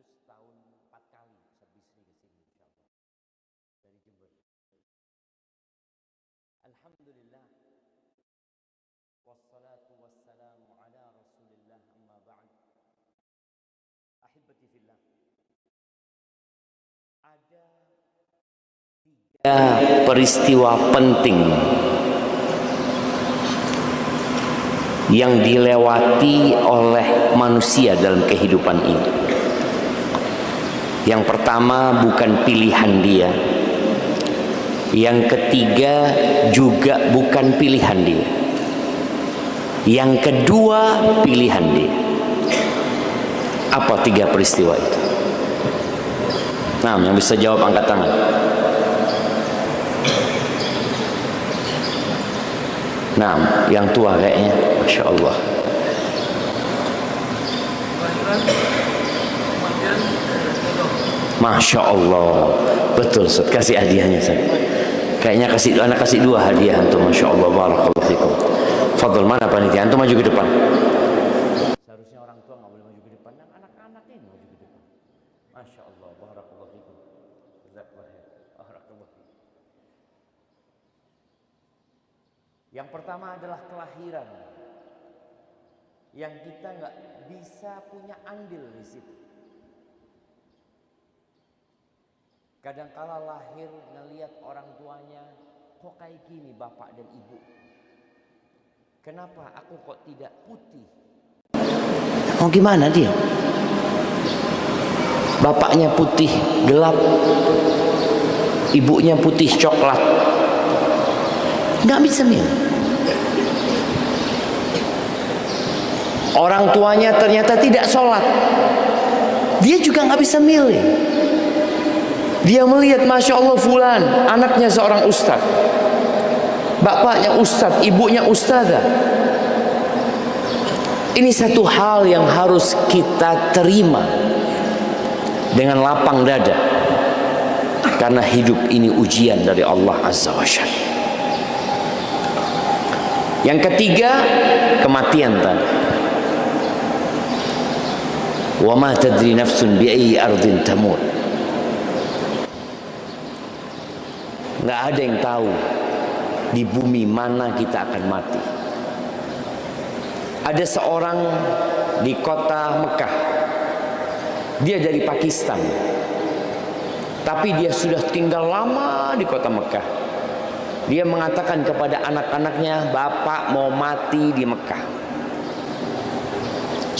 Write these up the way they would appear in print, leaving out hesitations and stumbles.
tahun 4 kali Bisri ke sini insyaallah dari Jember. Alhamdulillah wassalatu wassalamu ala Rasulillah amma ba'd. Ahibati fillah. Ada 3 peristiwa penting yang dilewati oleh manusia dalam kehidupan ini. Yang pertama bukan pilihan dia. Yang ketiga juga bukan pilihan dia. Yang kedua pilihan dia. Apa 3 peristiwa itu? Nah, yang bisa jawab angkat tangan. Nah, yang tua kayaknya, Masya Allah. Masya Allah, betul Ustaz, kasih hadiahnya Ustaz. Kayaknya anak kasih 2 hadiah antum, Masya Allah, barakallahu fikum. Fadl, mana panitia? Antum maju ke depan. Seharusnya orang tua nggak boleh maju ke depan, dan anak-anak ini maju ke depan. Masya Allah, barakallahu fikum. Barakallahu fikum. Yang pertama adalah kelahiran, yang kita nggak bisa punya andil di situ. Kadangkala lahir ngelihat orang tuanya, kok kayak gini bapak dan ibu. Kenapa aku kok tidak putih? Mau gimana dia? Bapaknya putih gelap, ibunya putih coklat. Nggak bisa milih. Orang tuanya ternyata tidak sholat, dia juga nggak bisa milih. Dia melihat Masya Allah fulan, anaknya seorang ustaz, bapaknya ustaz, ibunya ustazah. Ini satu hal yang harus kita terima dengan lapang dada, karena hidup ini ujian dari Allah Azza wa Jalla. Yang ketiga, kematian tadi. Wa ma tadri nafsun bi ayyi ardin tamut. Nggak ada yang tahu di bumi mana kita akan mati. Ada seorang di kota Mekah, dia dari Pakistan, tapi dia sudah tinggal lama di kota Mekah. Dia mengatakan kepada anak-anaknya, bapak mau mati di Mekah.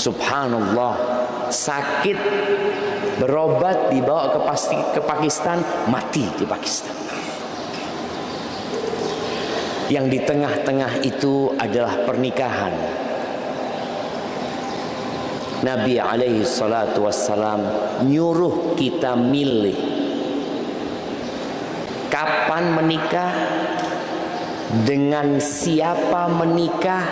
Subhanallah, sakit, berobat, dibawa ke Pakistan, mati di Pakistan. Yang di tengah-tengah itu adalah pernikahan. Nabi alaihi salatu wassalam nyuruh kita milih kapan menikah, dengan siapa menikah.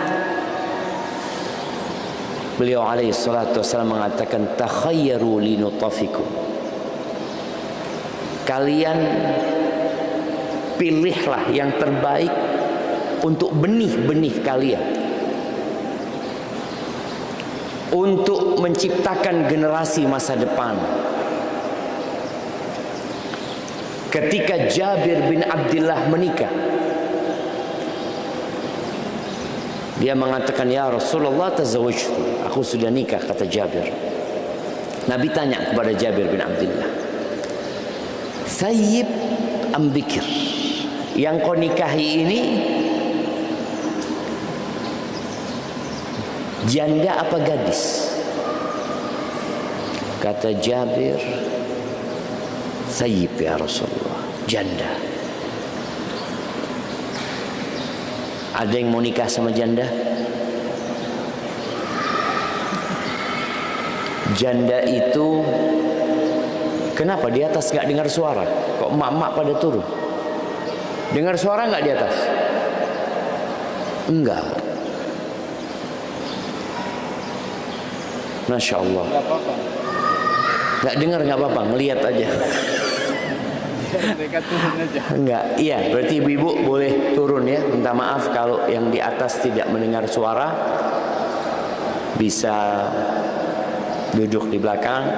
Beliau alaihi salatu wassalam mengatakan, takhayyaru linutafikum. Kalian pilihlah yang terbaik untuk benih-benih kalian, untuk menciptakan generasi masa depan. Ketika Jabir bin Abdullah menikah, dia mengatakan, ya Rasulullah tazawwajtu, aku sudah nikah, kata Jabir. Nabi tanya kepada Jabir bin Abdullah, sayyib am bikir, yang kau nikahi ini janda apa gadis? Kata Jabir, sayyib ya Rasulullah, janda. Ada yang mau nikah sama janda? Janda itu kenapa di atas gak dengar suara? Kok emak-emak pada turun? Dengar suara gak di atas? Enggak. Masya Allah. Gak dengar gak apa-apa, ngelihat aja. Mereka turun aja. Enggak, iya, berarti ibu-ibu boleh turun ya. Minta maaf kalau yang di atas tidak mendengar suara, bisa duduk di belakang.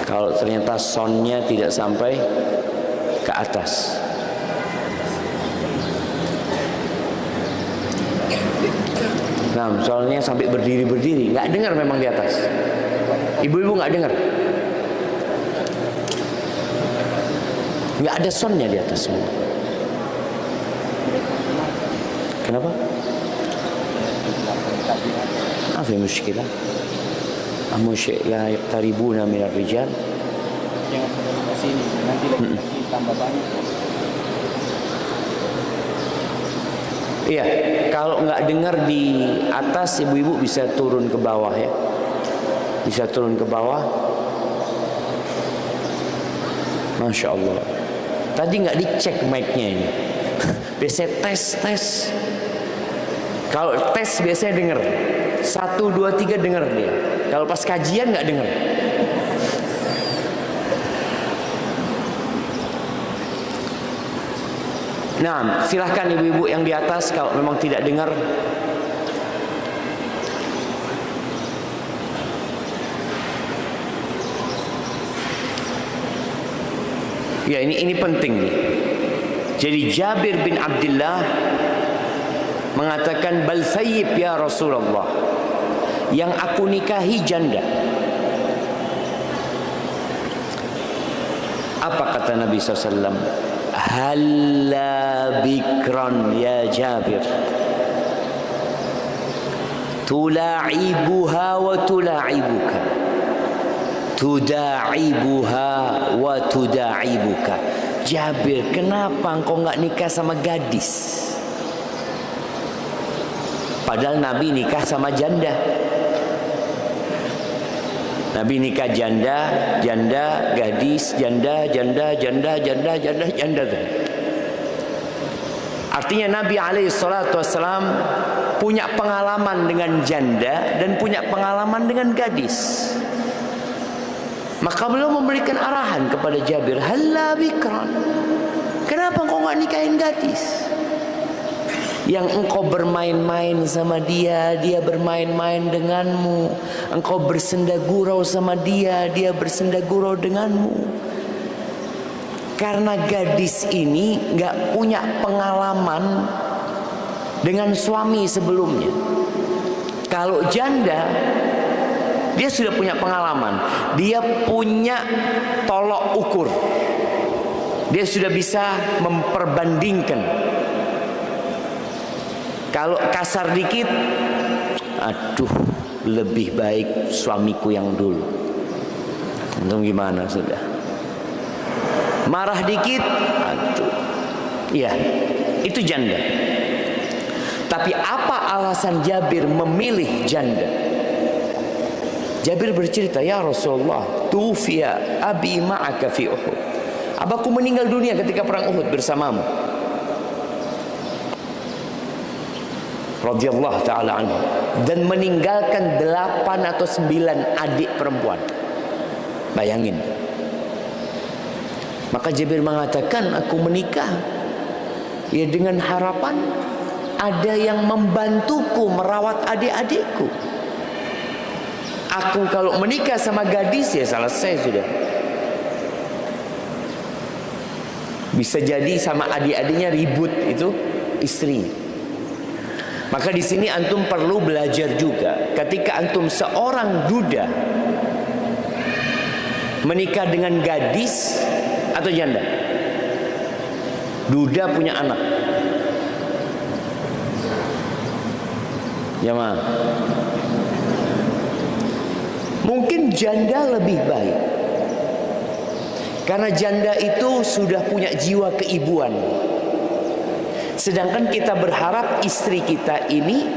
Kalau ternyata sonnya tidak sampai ke atas. Nah, soalnya sampai berdiri-berdiri, nggak dengar memang di atas. Ibu-ibu nggak dengar, nggak ada sonnya di atas semua. Kenapa? ما في مشكلة. أهم شيء لا يقتربون من الرجال. Jangan ke sini, nanti lagi tambah banyak. Iya, kalau nggak dengar di atas, ibu-ibu bisa turun ke bawah ya. Bisa turun ke bawah. Masya Allah. Tadi nggak dicek mic-nya ini. Biasanya tes. Kalau tes biasanya dengar. 1, 2, 3 dengar dia. Kalau pas kajian nggak dengar. Nah, silahkan ibu-ibu yang di atas kalau memang tidak dengar. Ya, ini penting nih. Jadi Jabir bin Abdullah mengatakan, bal thayyib ya Rasulullah, yang aku nikahi janda. Apa kata Nabi SAW? Halla bikran ya Jabir, tula'ibuha wa tula'ibuka, tuda'ibuha wa tuda'ibuka. Jabir, kenapa engkau nggak nikah sama gadis? Padahal Nabi nikah sama janda. Nabi nikah janda, gadis, janda. Artinya Nabi SAW punya pengalaman dengan janda dan punya pengalaman dengan gadis. Maka beliau memberikan arahan kepada Jabir, halla bikran, kenapa engkau nggak nikahin gadis? Yang engkau bermain-main sama dia, dia bermain-main denganmu. Engkau bersenda gurau sama dia, dia bersenda gurau denganmu. Karena gadis ini gak punya pengalaman dengan suami sebelumnya. Kalau janda, dia sudah punya pengalaman. Dia punya tolok ukur. Dia sudah bisa memperbandingkan. Kalau kasar dikit, aduh, lebih baik suamiku yang dulu. Untung gimana sudah. Marah dikit, aduh. Iya, itu janda. Tapi apa alasan Jabir memilih janda? Jabir bercerita, ya Rasulullah, tufiya abi ma'aka fi Uhud. Abahku meninggal dunia ketika perang Uhud bersamamu. Radhiyallahu ta'ala anhu, dan meninggalkan 8 atau 9 adik perempuan. Bayangin. Maka Jabir mengatakan, aku menikah ya dengan harapan ada yang membantuku merawat adik-adikku. Aku kalau menikah sama gadis ya selesai sudah. Bisa jadi sama adik-adiknya ribut itu istrinya. Maka di sini antum perlu belajar juga. Ketika antum seorang duda menikah dengan gadis atau janda. Duda punya anak. Jamaah. Mungkin janda lebih baik. Karena janda itu sudah punya jiwa keibuan. Sedangkan kita berharap istri kita ini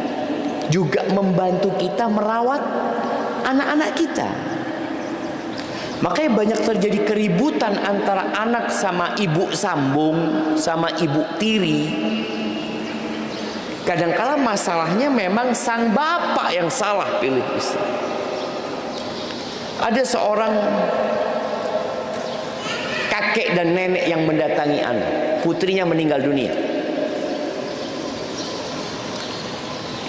juga membantu kita merawat anak-anak kita. Makanya banyak terjadi keributan antara anak sama ibu sambung, sama ibu tiri. Kadangkala masalahnya memang sang bapak yang salah pilih istri. Ada seorang kakek dan nenek yang mendatangi anak, putrinya meninggal dunia.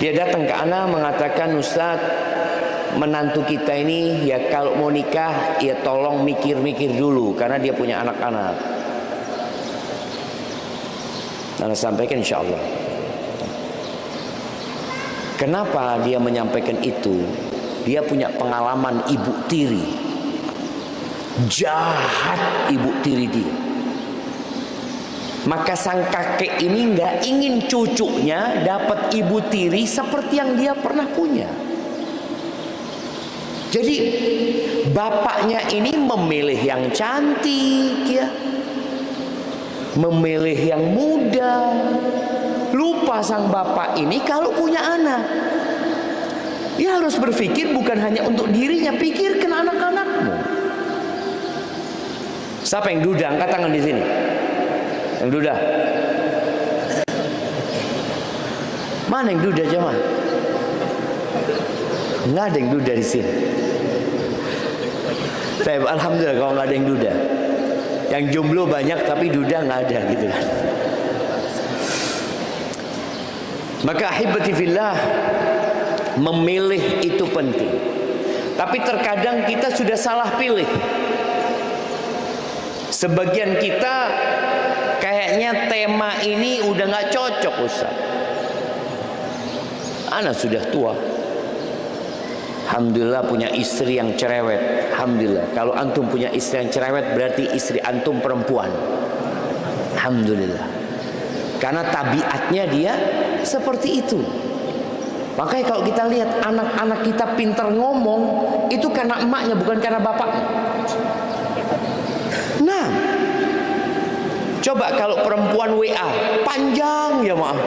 Dia datang ke anak mengatakan, Ustaz, menantu kita ini ya kalau mau nikah ya tolong mikir-mikir dulu karena dia punya anak-anak. Saya sampaikan insya Allah. Kenapa dia menyampaikan itu? Dia punya pengalaman ibu tiri. Jahat ibu tiri dia. Maka sang kakek ini nggak ingin cucunya dapat ibu tiri seperti yang dia pernah punya. Jadi bapaknya ini memilih yang cantik ya, memilih yang muda. Lupa sang bapak ini kalau punya anak, dia harus berpikir bukan hanya untuk dirinya, pikirkan anak-anakmu. Siapa yang duda? Angkat tangan di sini. Yang duda. Mana yang duda jemaah? Nggak ada yang duda di sini. Saya alhamdulillah kalau nggak ada yang duda. Yang jomblo banyak tapi duda nggak ada gitu kan. Maka ahibati fillah, memilih itu penting. Tapi terkadang kita sudah salah pilih. Sebagian kita kayaknya tema ini udah nggak cocok Ustaz. Ana sudah tua. Alhamdulillah punya istri yang cerewet. Alhamdulillah. Kalau antum punya istri yang cerewet berarti istri antum perempuan. Alhamdulillah. Karena tabiatnya dia seperti itu. Makanya kalau kita lihat anak-anak kita pintar ngomong itu karena emaknya bukan karena bapaknya. Nah, coba kalau perempuan WA panjang ya maaf.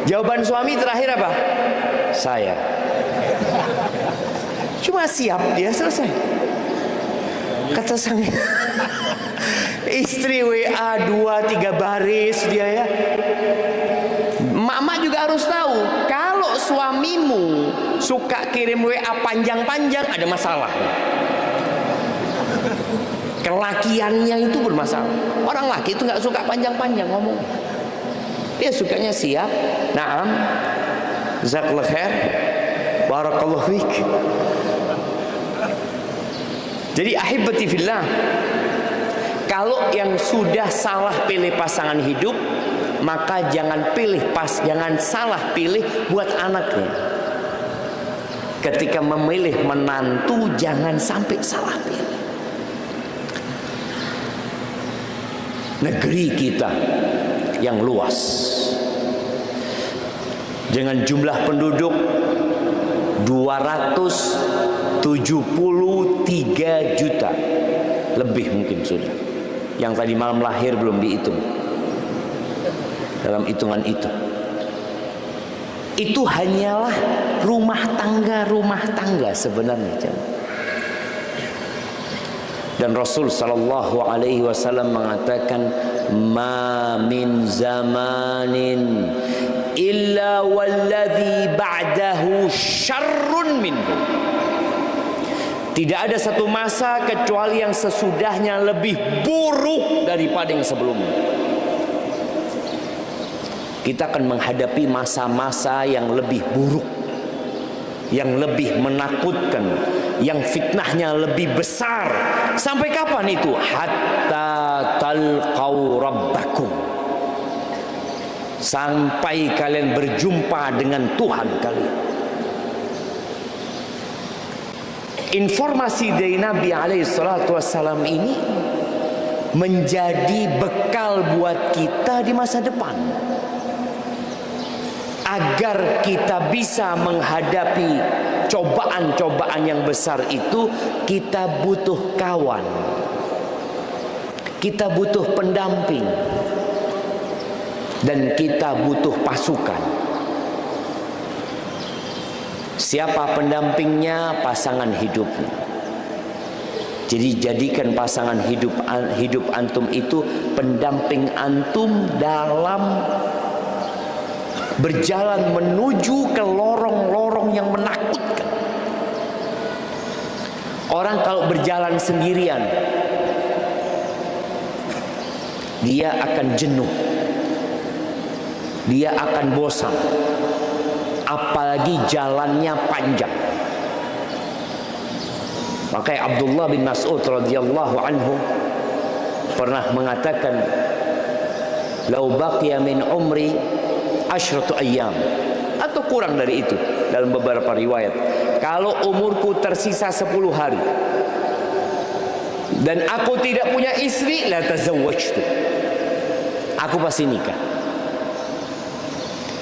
Jawaban suami terakhir apa? Saya. Cuma siap dia selesai. Kata sang istri WA 2-3 baris dia ya. Mak-mak juga harus tahu kalau suamimu suka kirim WA panjang-panjang ada masalah. Kelakiannya itu bermasalah. Orang laki itu nggak suka panjang-panjang ngomong. Dia sukanya siap. Naam. Jazakallahu khair. Barakallahu fiik. Jadi ahibati fillah, kalau yang sudah salah pilih pasangan hidup, maka jangan salah pilih buat anaknya. Ketika memilih menantu jangan sampai salah pilih. Negeri kita yang luas dengan jumlah penduduk 273 juta lebih mungkin sudah. Yang tadi malam lahir belum dihitung dalam hitungan itu. Itu hanyalah rumah tangga sebenarnya. Dan Rasul sallallahu alaihi wasallam mengatakan, "Ma min zamanin illa walladhi ba'dahu syarrun minhu." Tidak ada satu masa kecuali yang sesudahnya lebih buruk daripada yang sebelumnya. Kita akan menghadapi masa-masa yang lebih buruk, yang lebih menakutkan, yang fitnahnya lebih besar. Sampai kapan itu? Hatta talqau rabbakum. Sampai kalian berjumpa dengan Tuhan kalian. Informasi dari Nabi SAW ini menjadi bekal buat kita di masa depan. Agar kita bisa menghadapi cobaan-cobaan yang besar itu, kita butuh kawan. Kita butuh pendamping. Dan kita butuh pasukan. Siapa pendampingnya? Pasangan hidupnya. Jadi jadikan pasangan hidup antum itu pendamping antum dalam berjalan menuju ke lorong-lorong yang menakutkan. Orang kalau berjalan sendirian, dia akan jenuh, dia akan bosan. Apalagi jalannya panjang. Makanya Abdullah bin Mas'ud radhiyallahu anhu pernah mengatakan, "Lau baqiya min umri asyratu ayyam," atau kurang dari itu dalam beberapa riwayat. Kalau umurku tersisa 10 hari dan aku tidak punya istri, la tazawwajtu. Aku pasti nikah.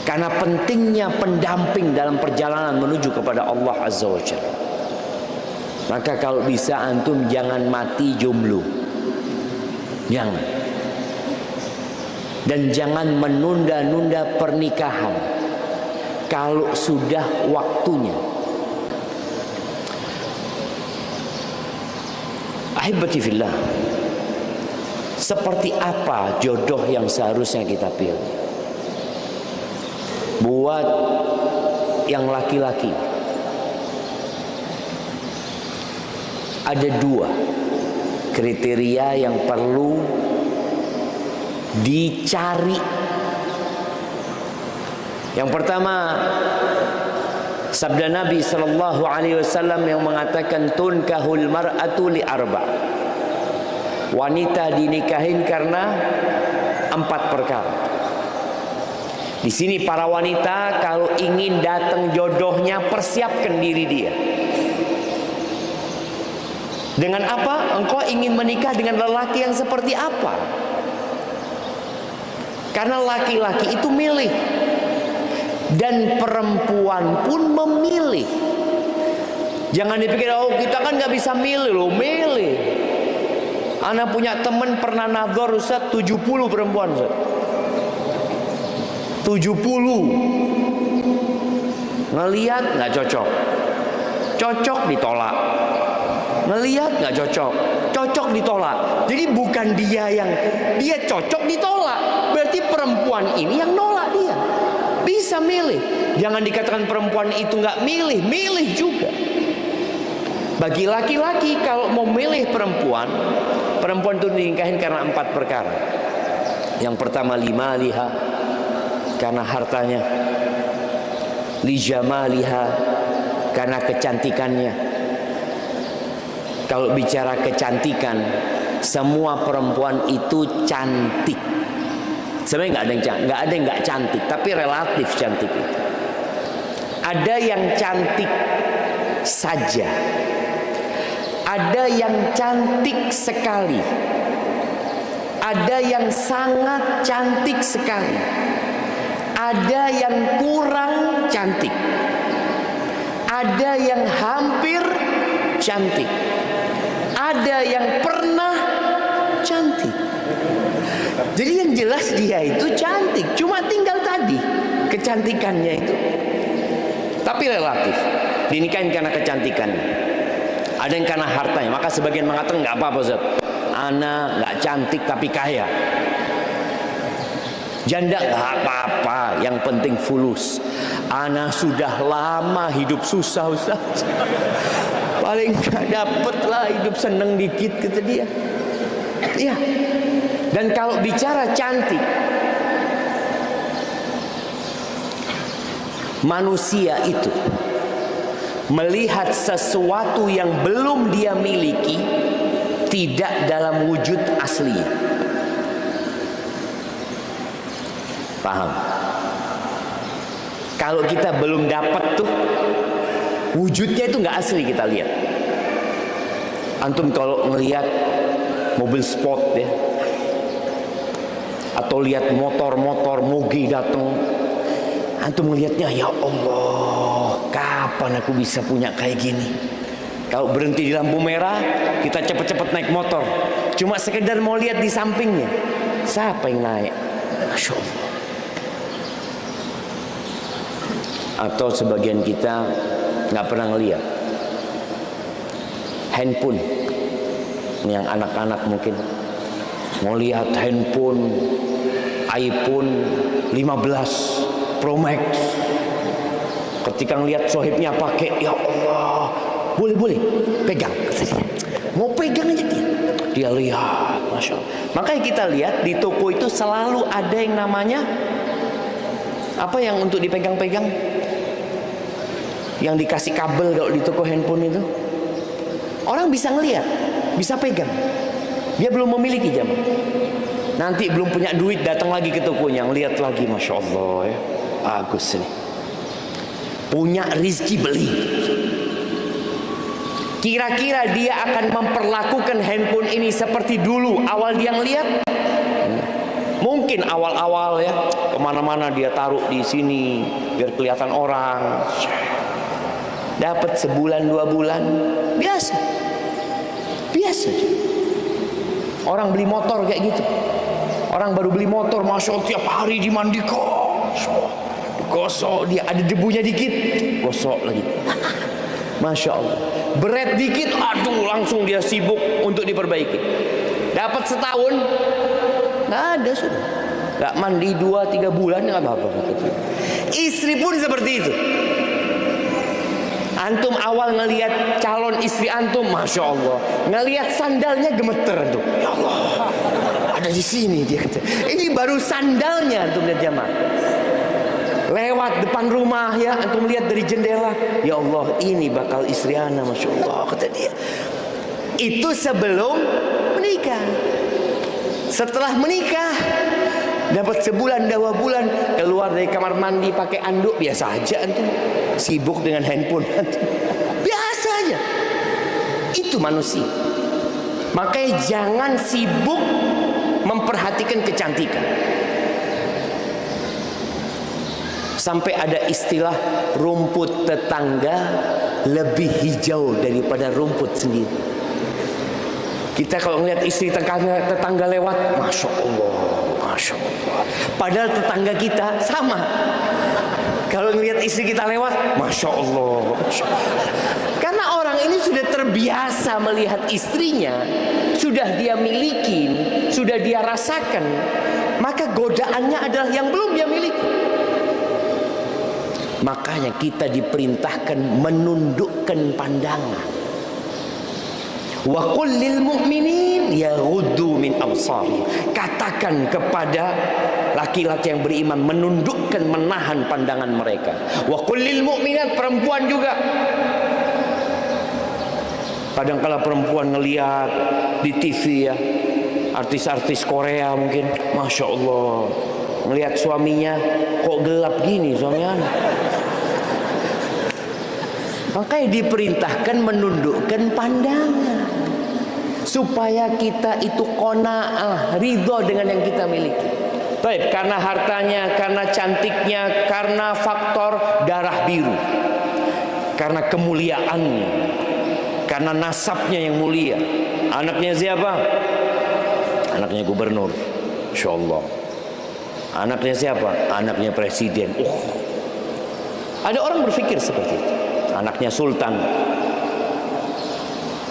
Karena pentingnya pendamping dalam perjalanan menuju kepada Allah Azza wa Jalla. Maka kalau bisa antum jangan mati jomblo. Jangan. Dan jangan menunda-nunda pernikahan kalau sudah waktunya. Ahibati fillah, seperti apa jodoh yang seharusnya kita pilih? Buat yang laki-laki, ada 2 kriteria yang perlu dicari. Yang pertama, sabda Nabi sallallahu alaihi wasallam yang mengatakan, tunkahul mar'atu li arba'. Wanita dinikahin karena 4 perkara. Di sini para wanita kalau ingin datang jodohnya, persiapkan diri dia. Dengan apa? Engkau ingin menikah dengan lelaki yang seperti apa? Karena laki-laki itu milih, dan perempuan pun memilih. Jangan dipikir, oh kita kan nggak bisa milih loh. Milih. Ana punya teman pernah nazar Ustaz, 70 perempuan Ustaz. 70. Ngelihat nggak cocok, cocok ditolak. Ngelihat nggak cocok, cocok ditolak. Jadi bukan dia cocok ditolak, berarti perempuan ini yang nolak dia. Bisa milih. Jangan dikatakan perempuan itu nggak milih, milih juga. Bagi laki-laki kalau mau milih perempuan itu dinikahin karena 4 perkara. Yang pertama, limaliha, karena hartanya. Lijamaliha, karena kecantikannya. Kalau bicara kecantikan, semua perempuan itu cantik. Sebenarnya nggak ada yang nggak cantik, tapi relatif cantik itu. Ada yang cantik saja, ada yang cantik sekali, ada yang sangat cantik sekali, ada yang kurang cantik, ada yang hampir cantik, ada yang pernah cantik. Jadi yang jelas dia itu cantik, cuma tinggal tadi kecantikannya itu. Tapi relatif, dinikahin karena kecantikannya. Ada yang karena hartanya. Maka sebagian mengatakan nggak apa-apa Ustaz, ana nggak cantik tapi kaya. Janda nggak apa-apa, yang penting fulus. Ana sudah lama hidup susah Ustaz, paling nggak dapet lah hidup seneng dikit, kata dia. Iya. Dan kalau bicara cantik, manusia itu melihat sesuatu yang belum dia miliki tidak dalam wujud asli. Paham? Kalau kita belum dapat tuh wujudnya itu nggak asli, kita lihat. Antum kalau ngelihat mobil sport ya, atau lihat motor-motor moge datang, antum melihatnya, ya Allah, kapan aku bisa punya kayak gini? Kalau berhenti di lampu merah, kita cepet-cepet naik motor, cuma sekedar mau lihat di sampingnya, siapa yang naik? Masya Allah. Atau sebagian kita nggak pernah ngeliat handphone, yang anak-anak mungkin mau lihat handphone iPhone 15 Pro Max. Ketika ngelihat sohibnya pakai, ya Allah, boleh pegang, mau pegang aja dia lihat, masya Allah. Makanya kita lihat di toko itu selalu ada yang namanya apa yang untuk dipegang-pegang, yang dikasih kabel kalau di toko handphone itu, Orang bisa ngelihat, bisa pegang. Dia belum memiliki jamaah. Nanti belum punya duit, datang lagi ke tokonya, ngelihat lagi, Masya Allah ya, bagus nih. Punya rizki, beli. Kira-kira dia akan memperlakukan handphone ini seperti dulu awal dia ngelihat? Mungkin awal-awal ya, kemana-mana dia taruh di sini biar kelihatan orang. Dapat sebulan 2 bulan, biasa. Biasa. Orang beli motor kayak gitu. Orang baru beli motor, Masya Allah, tiap hari dimandikan, gosok, dia ada debunya dikit, gosok lagi. Masya Allah. Berat dikit, aduh, langsung dia sibuk untuk diperbaiki. Dapat setahun, nggak ada sudah. Nggak mandi 2-3 bulan, nggak apa-apa. Istri pun seperti itu. Antum awal ngelihat calon istri antum, Masya Allah, ngelihat sandalnya gemeter antum. Ya Allah, ada di sini dia. Ini baru sandalnya antum lihat jamaah. Lewat depan rumah ya, antum lihat dari jendela. Ya Allah, ini bakal istri ana, Masya Allah, kata dia. Itu sebelum menikah. Setelah menikah, dapat sebulan 2 bulan, keluar dari kamar mandi pakai anduk, biasa aja antum. Sibuk dengan handphone antum. Biasa aja. Itu manusia. Makanya jangan sibuk memperhatikan kecantikan. Sampai ada istilah rumput tetangga lebih hijau daripada rumput sendiri. Kita kalau melihat istri tetangga lewat, Masya Allah, Masya Allah. Padahal tetangga kita sama. Kalau melihat istri kita lewat, Masya Allah, Masya Allah. Karena orang ini sudah terbiasa melihat istrinya, sudah dia miliki, sudah dia rasakan, maka godaannya adalah yang belum dia miliki. Makanya kita diperintahkan menundukkan pandangan. Wa qul lil mu'minin yaghuddu min absari. Katakan kepada laki-laki yang beriman menundukkan, menahan pandangan mereka. Wa qul lil mu'minat, perempuan juga. Kadang-kala perempuan ngelihat di TV ya, artis-artis Korea mungkin, Masya Allah, ngelihat suaminya kok gelap gini suaminya. Makanya diperintahkan menundukkan pandangan supaya kita itu qanaah, ridho dengan yang kita miliki. Baik, karena hartanya, karena cantiknya, karena faktor darah biru, karena kemuliaannya, karena nasabnya yang mulia. Anaknya siapa? Anaknya gubernur, Insya Allah. Anaknya siapa? Anaknya presiden. Ada orang berpikir seperti itu. Anaknya sultan.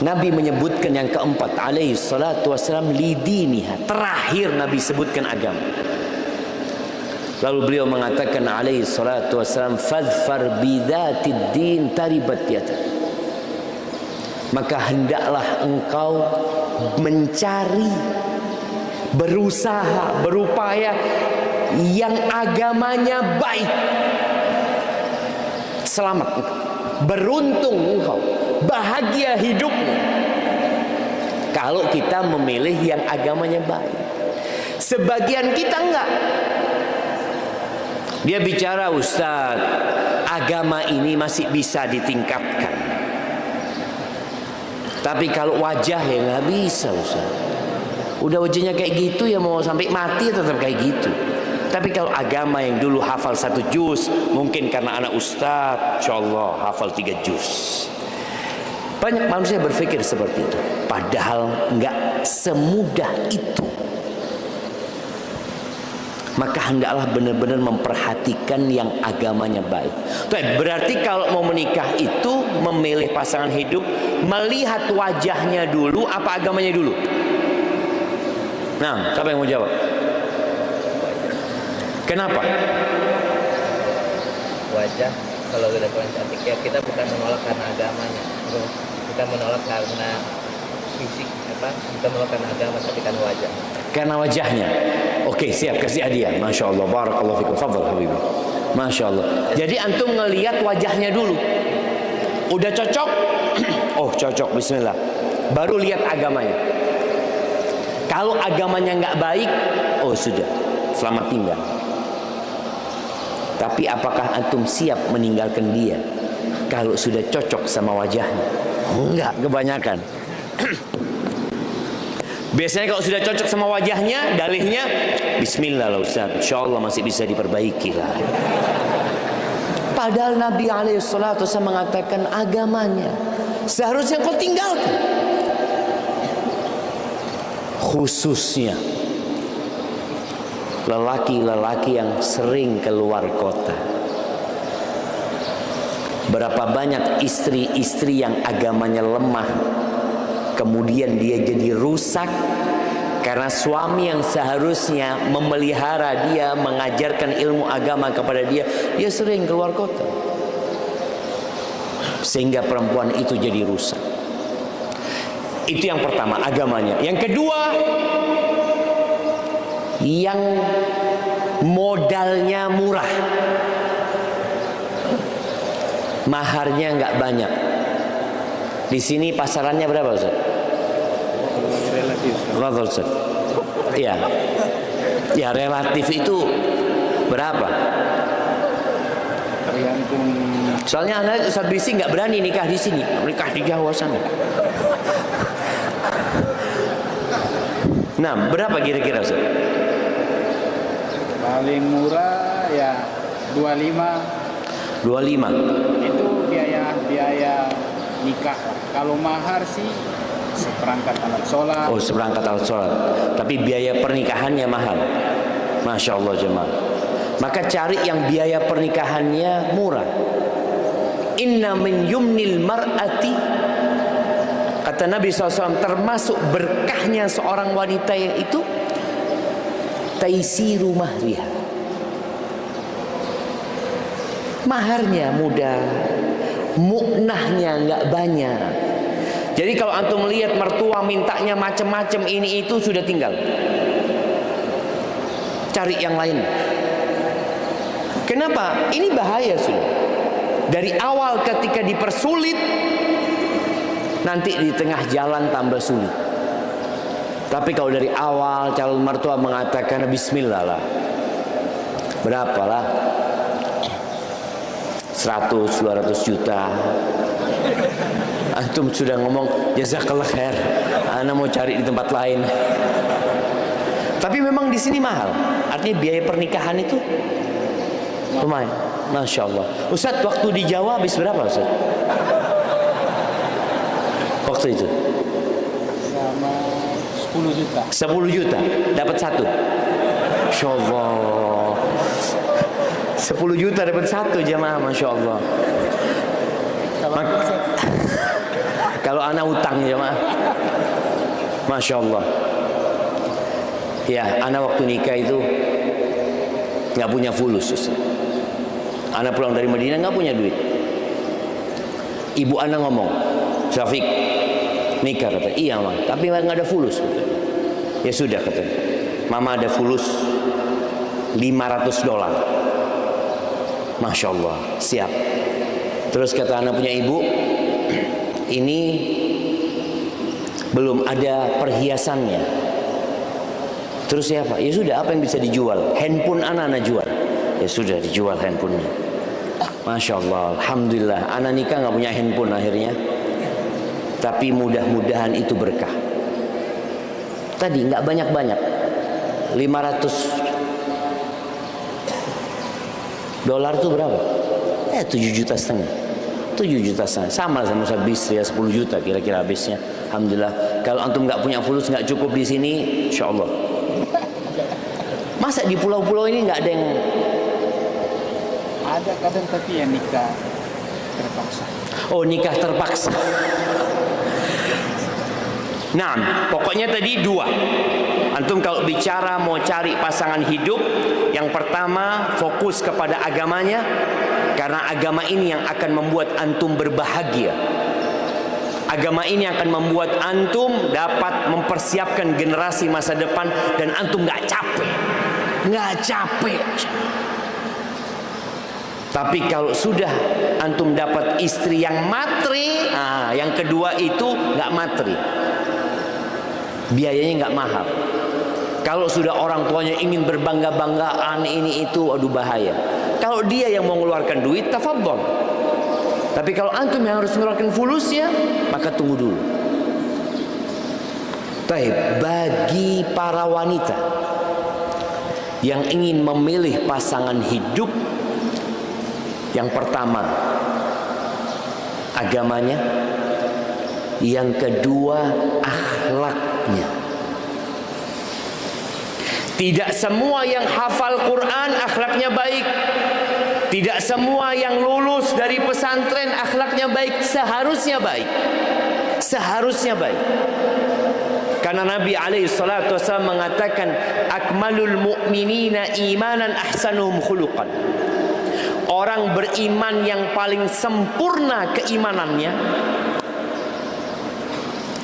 Nabi menyebutkan yang keempat, alaihi salatu wassalam, lidiniha. Terakhir Nabi sebutkan agama. Lalu beliau mengatakan alaihi salatu wassalam, fadfar bidatid din taribat yadak. Maka hendaklah engkau mencari, berusaha, berupaya yang agamanya baik. Selamat engkau, beruntung engkau, bahagia hidupmu kalau kita memilih yang agamanya baik. Sebagian kita enggak. Dia bicara, Ustaz, agama ini masih bisa ditingkatkan, tapi kalau wajah ya nggak bisa, Ustaz. Udah wajahnya kayak gitu ya, mau sampai mati tetap kayak gitu. Tapi kalau agama yang dulu hafal 1 juz, mungkin karena anak ustaz, Insya Allah hafal 3 juz. Banyak manusia berpikir seperti itu. Padahal nggak semudah itu. Maka hendaklah benar-benar memperhatikan yang agamanya baik. Berarti kalau mau menikah itu, memilih pasangan hidup, melihat wajahnya dulu, apa agamanya dulu? Nah, siapa yang mau jawab? Kenapa? Wajah, kalau udah kurang cantik ya, kita bukan menolak karena agamanya, kita menolak karena fisik, bukan menolak karena agama, tapi karena wajah. Karena wajahnya. Oke, siap, kasih hadiah. Masya Allah, barakallahu fikum. Fadhal habibi. Masya Allah. Jadi antum ngelihat wajahnya dulu. Udah cocok? Oh, cocok, bismillah. Baru lihat agamanya. Kalau agamanya nggak baik, oh sudah, selamat tinggal. Tapi apakah antum siap meninggalkan dia kalau sudah cocok sama wajahnya? Enggak, kebanyakan. Biasanya kalau sudah cocok sama wajahnya, dalihnya bismillah lah Ustaz, insyaallah masih bisa diperbaiki lah. Padahal Nabi alaihissalatu wasallam mengatakan agamanya seharusnya kau tinggalkan. Khususnya lelaki-lelaki yang sering keluar kota. Berapa banyak istri-istri yang agamanya lemah, kemudian dia jadi rusak karena suami yang seharusnya memelihara dia, mengajarkan ilmu agama kepada dia, dia sering keluar kota, sehingga perempuan itu jadi rusak. Itu yang pertama, agamanya. Yang kedua, yang modalnya murah, maharnya nggak banyak. Di sini pasarannya berapa Ustaz? Relatif. Berapa Ustaz? Ya, ya relatif itu berapa? Tergantung. Soalnya anak Ustaz Bisi nggak berani nikah di sini, nikah di Jawa sana. Nah, berapa kira-kira Ustaz? Paling murah ya 25. 25. Itu biaya nikah. Kalau mahar sih seperangkat alat sholat. Oh, seperangkat alat sholat. Tapi biaya pernikahannya mahal. Masya Allah jemaah. Maka cari yang biaya pernikahannya murah. Inna min yumnil mar'ati, kata Nabi SAW, termasuk berkahnya seorang wanita yaitu taisiru mahriha. Maharnya mudah, muknahnya nggak banyak. Jadi kalau antum melihat mertua mintanya macam-macam ini itu, sudah tinggal cari yang lain. Kenapa? Ini bahaya sudah. Dari awal ketika dipersulit, nanti di tengah jalan tambah sulit. Tapi kalau dari awal calon mertua mengatakan bismillah lah, berapalah 100-200 juta, antum sudah ngomong jazakallah khair, ana mau cari di tempat lain. Tapi memang di sini mahal. Artinya biaya pernikahan itu lumayan. Masya Allah. Ustaz, waktu di Jawa habis berapa Ustaz? Waktu itu Sama 10 juta. 10 juta dapat satu. Masya Allah. 10 juta dapat satu jemaah, Masya Allah. Kalau anak utang jemaah, Masya Allah. Ya, anak waktu nikah itu nggak punya fulus Ustaz. Anak pulang dari Madinah nggak punya duit. Ibu anak ngomong, Syafiq nikah, kata iya mah, tapi nggak ada fulus. Ya sudah kata, mama ada fulus $500. Masya Allah, siap. Terus kata anak punya ibu, ini belum ada perhiasannya. Terus siapa? Ya sudah, apa yang bisa dijual? Handphone anak jual. Ya sudah, dijual handphonenya. Masya Allah, alhamdulillah. Anak nikah nggak punya handphone akhirnya. Tapi mudah-mudahan itu berkah. Tadi nggak banyak-banyak, $500 itu berapa? 7,5 juta. 7,5 juta sama Ustaz Bisri ya, 10 juta kira-kira habisnya. Alhamdulillah. Kalau antum nggak punya fulus, nggak cukup di sini, insya Allah. Masa di pulau-pulau ini nggak ada yang? Ada kadang, tapi ya nikah terpaksa. Oh, nikah terpaksa. Nah, pokoknya tadi dua. Antum kalau bicara mau cari pasangan hidup, yang pertama fokus kepada agamanya, karena agama ini yang akan membuat antum berbahagia. Agama ini akan membuat antum dapat mempersiapkan generasi masa depan, dan antum nggak capek. Tapi kalau sudah antum dapat istri yang matri, yang kedua itu nggak matri, biayanya nggak mahal. Kalau sudah orang tuanya ingin berbangga-banggaan ini itu, aduh bahaya. Kalau dia yang mau mengeluarkan duit, tafadhol. Tapi kalau antum yang harus mengeluarkan fulusnya, maka tunggu dulu. Baik, bagi para wanita yang ingin memilih pasangan hidup, yang pertama agamanya, yang kedua akhlaknya. Tidak semua yang hafal Quran akhlaknya baik. Tidak semua yang lulus dari pesantren akhlaknya baik. Seharusnya baik. Seharusnya baik. Karena Nabi SAW mengatakan, akmalul mu'minina imanan ahsanuhum khuluqan. Orang beriman yang paling sempurna keimanannya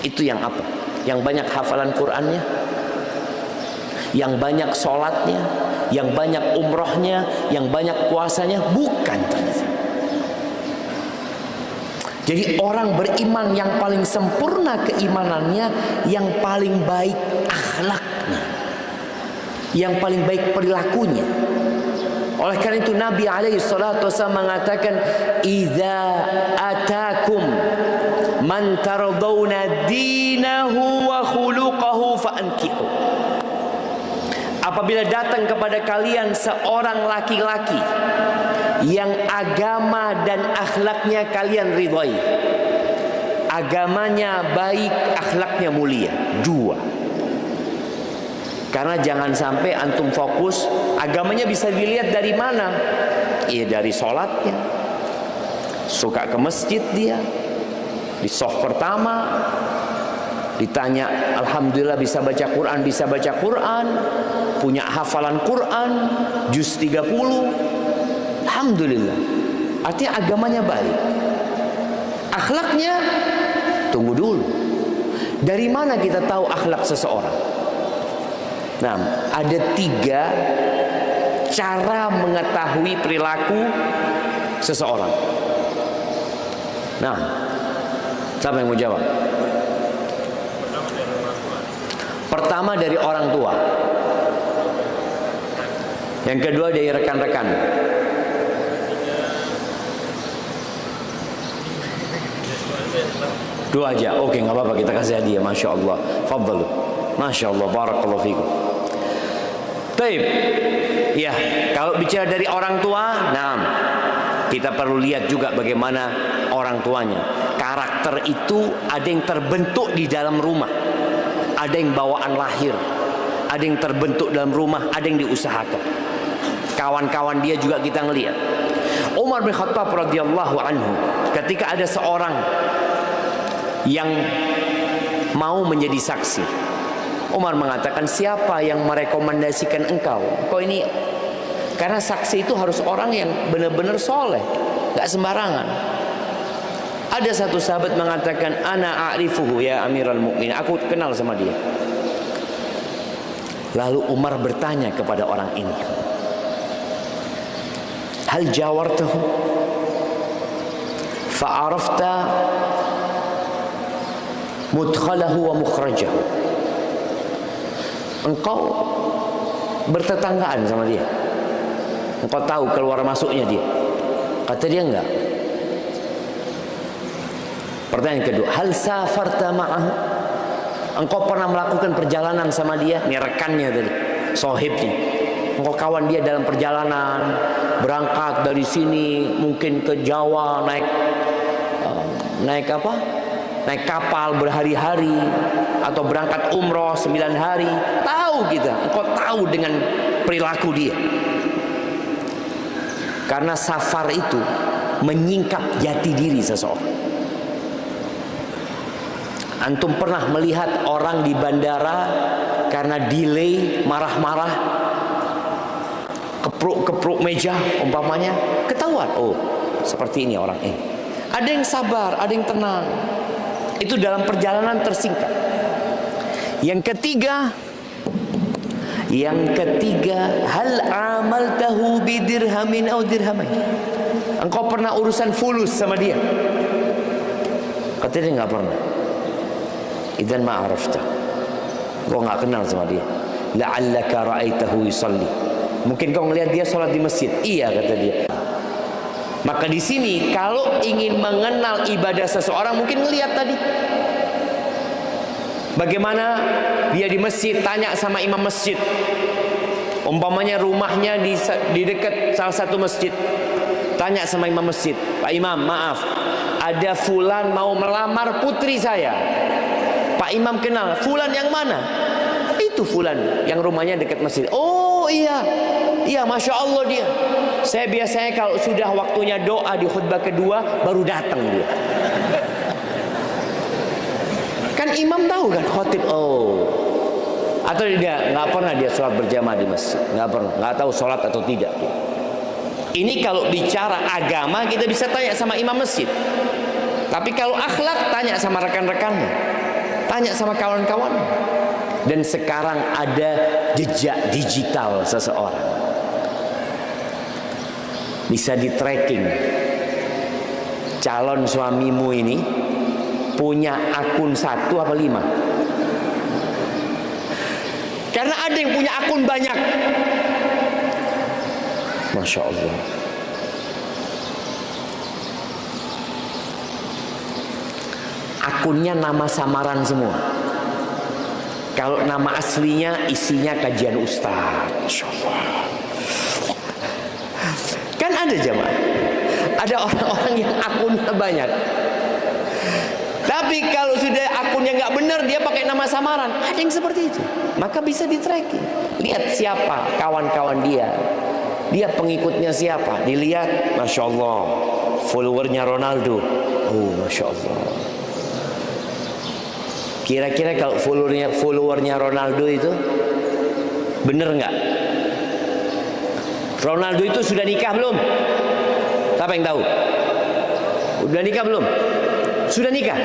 itu yang apa? Yang banyak hafalan Qur'annya, yang banyak sholatnya, yang banyak umrohnya, yang banyak puasanya. Bukan. Jadi orang beriman yang paling sempurna keimanannya, yang paling baik akhlaknya, yang paling baik perilakunya. Oleh karena itu Nabi SAW mengatakan, "Idza atakum man tardawna dinahu wa khuluquhu fa'ankihu." Apabila datang kepada kalian seorang laki-laki yang agama dan akhlaknya kalian ridhai, agamanya baik, akhlaknya mulia, dua. Karena jangan sampai antum fokus, agamanya bisa dilihat dari mana? Iya, dari sholatnya. Suka ke masjid dia, di shaf pertama ditanya, alhamdulillah bisa baca Quran, bisa baca Quran, punya hafalan Quran juz 30, alhamdulillah. Artinya agamanya baik. Akhlaknya tunggu dulu. Dari mana kita tahu akhlak seseorang? Nah, ada 3 cara mengetahui perilaku seseorang. Nah, siapa yang mau jawab? Pertama dari orang tua. Yang kedua dari rekan-rekan. Dua aja, oke, nggak apa-apa, kita kasih hadiah. Masya Allah, fadhalu. Masya Allah, barakallahu fikum. Baik, ya, kalau bicara dari orang tua, nah, kita perlu lihat juga bagaimana orang tuanya. Karakter itu ada yang terbentuk di dalam rumah, ada yang bawaan lahir, ada yang terbentuk dalam rumah, ada yang diusahakan. Kawan-kawan dia juga kita ngelihat. Umar bin Khattab radhiyallahu anhu, ketika ada seorang yang mau menjadi saksi, Umar mengatakan, siapa yang merekomendasikan engkau? Kau ini, karena saksi itu harus orang yang benar-benar soleh, gak sembarangan. Ada satu sahabat mengatakan, ana a'rifuhu ya Amirul Mukminin, aku kenal sama dia. Lalu Umar bertanya kepada orang ini, hal jawartahu fa'arafta mudkhalahu wa mukhrajahu? Engkau bertetanggaan sama dia, engkau tahu keluar masuknya dia? Kata dia enggak. Pertanyaan kedua, hal safarta ma'ahu? Engkau pernah melakukan perjalanan sama dia? Ini rekannya tadi, sohibnya. Engkau kawan dia dalam perjalanan, berangkat dari sini mungkin ke Jawa, naik apa? Naik kapal berhari-hari, atau berangkat umroh 9 hari. Tahu kita, engkau tahu dengan perilaku dia. Karena safar itu menyingkap jati diri seseorang. Antum pernah melihat orang di bandara karena delay marah-marah, kepruk meja umpamanya, ketahuan, oh seperti ini orang ini. Ada yang sabar, ada yang tenang. Itu dalam perjalanan tersingkat. Yang ketiga, hal amaltahu bidirhamin atau dirhamain? Engkau pernah urusan fulus sama dia? Kata dia nggak pernah. Idzan ma arafta. Kau nggak kenal sama dia. La'allaka ra'aitahu yusalli. Mungkin kau ngelihat dia sholat di masjid. Iya, kata dia. Maka di sini kalau ingin mengenal ibadah seseorang mungkin ngelihat tadi. Bagaimana dia di masjid, tanya sama imam masjid. Umpamanya rumahnya di dekat salah satu masjid. Tanya sama imam masjid, Pak Imam, maaf, ada fulan mau melamar putri saya. Pak Imam kenal, fulan yang mana? Itu fulan yang rumahnya dekat masjid. Oh iya, iya, Masya Allah dia. Saya biasanya kalau sudah waktunya doa di khutbah kedua baru datang dia. Kan imam tahu kan khotib. Oh, atau dia nggak pernah dia sholat berjamaah di masjid, nggak pernah, nggak tahu sholat atau tidak. Ini kalau bicara agama kita bisa tanya sama imam masjid. Tapi kalau akhlak tanya sama rekan-rekannya, tanya sama kawan-kawan. Dan sekarang ada jejak digital seseorang, bisa di tracking. Calon suamimu ini punya akun 1 apa 5? Karena ada yang punya akun banyak. Masya Allah. Akunnya nama samaran semua. Kalau nama aslinya isinya kajian ustaz. Masya Allah. Kan ada jemaah, ada orang-orang yang akunnya banyak. Tapi kalau sudah akunnya nggak benar, dia pakai nama samaran. Ada yang seperti itu. Maka bisa di tracking. Lihat siapa kawan-kawan dia. Dia pengikutnya siapa? Dilihat, Masya Allah, followernya Ronaldo. Oh, Masya Allah. Kira-kira kalau followernya Ronaldo itu bener nggak? Ronaldo itu sudah nikah belum? Siapa yang tahu? Udah nikah belum? Sudah nikah?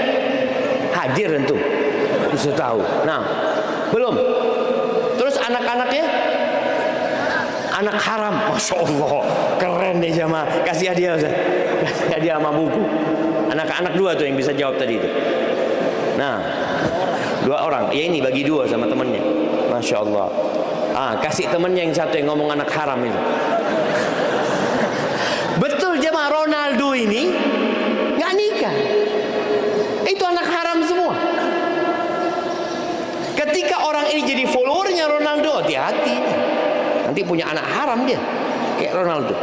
Hadir tentu. Bisa tahu. Nah, belum. Terus anak-anaknya? Anak haram. Masya Allah, keren deh jamaah. Kasih hadiah, Ustaz. Kasih hadiah sama buku. Anak-anak 2 tuh yang bisa jawab tadi itu. Nah, 2 orang. Ya ini bagi 2 sama temennya. Masya Allah. Kasih temennya yang satu yang ngomong anak haram itu. Betul jemaah, Ronaldo ini nggak nikah. Itu anak haram semua. Ketika orang ini jadi followernya Ronaldo, hati-hati. Nanti punya anak haram dia, kayak Ronaldo.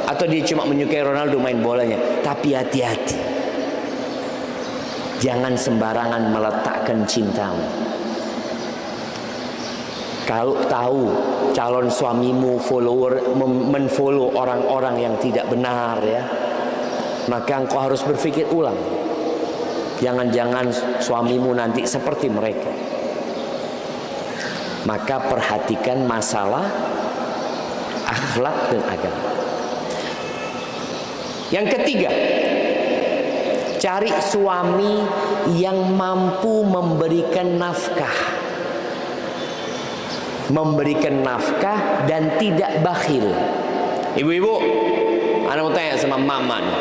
Atau dia cuma menyukai Ronaldo main bolanya. Tapi hati-hati. Jangan sembarangan meletakkan cintamu. Kalau tahu calon suamimu menfollow orang-orang yang tidak benar ya, maka engkau harus berpikir ulang. Jangan-jangan suamimu nanti seperti mereka. Maka perhatikan masalah akhlak dan agama. Yang ketiga, cari suami yang mampu memberikan nafkah. Memberikan nafkah dan tidak bakhil. Ibu-ibu, anak mau tanya sama mama nih.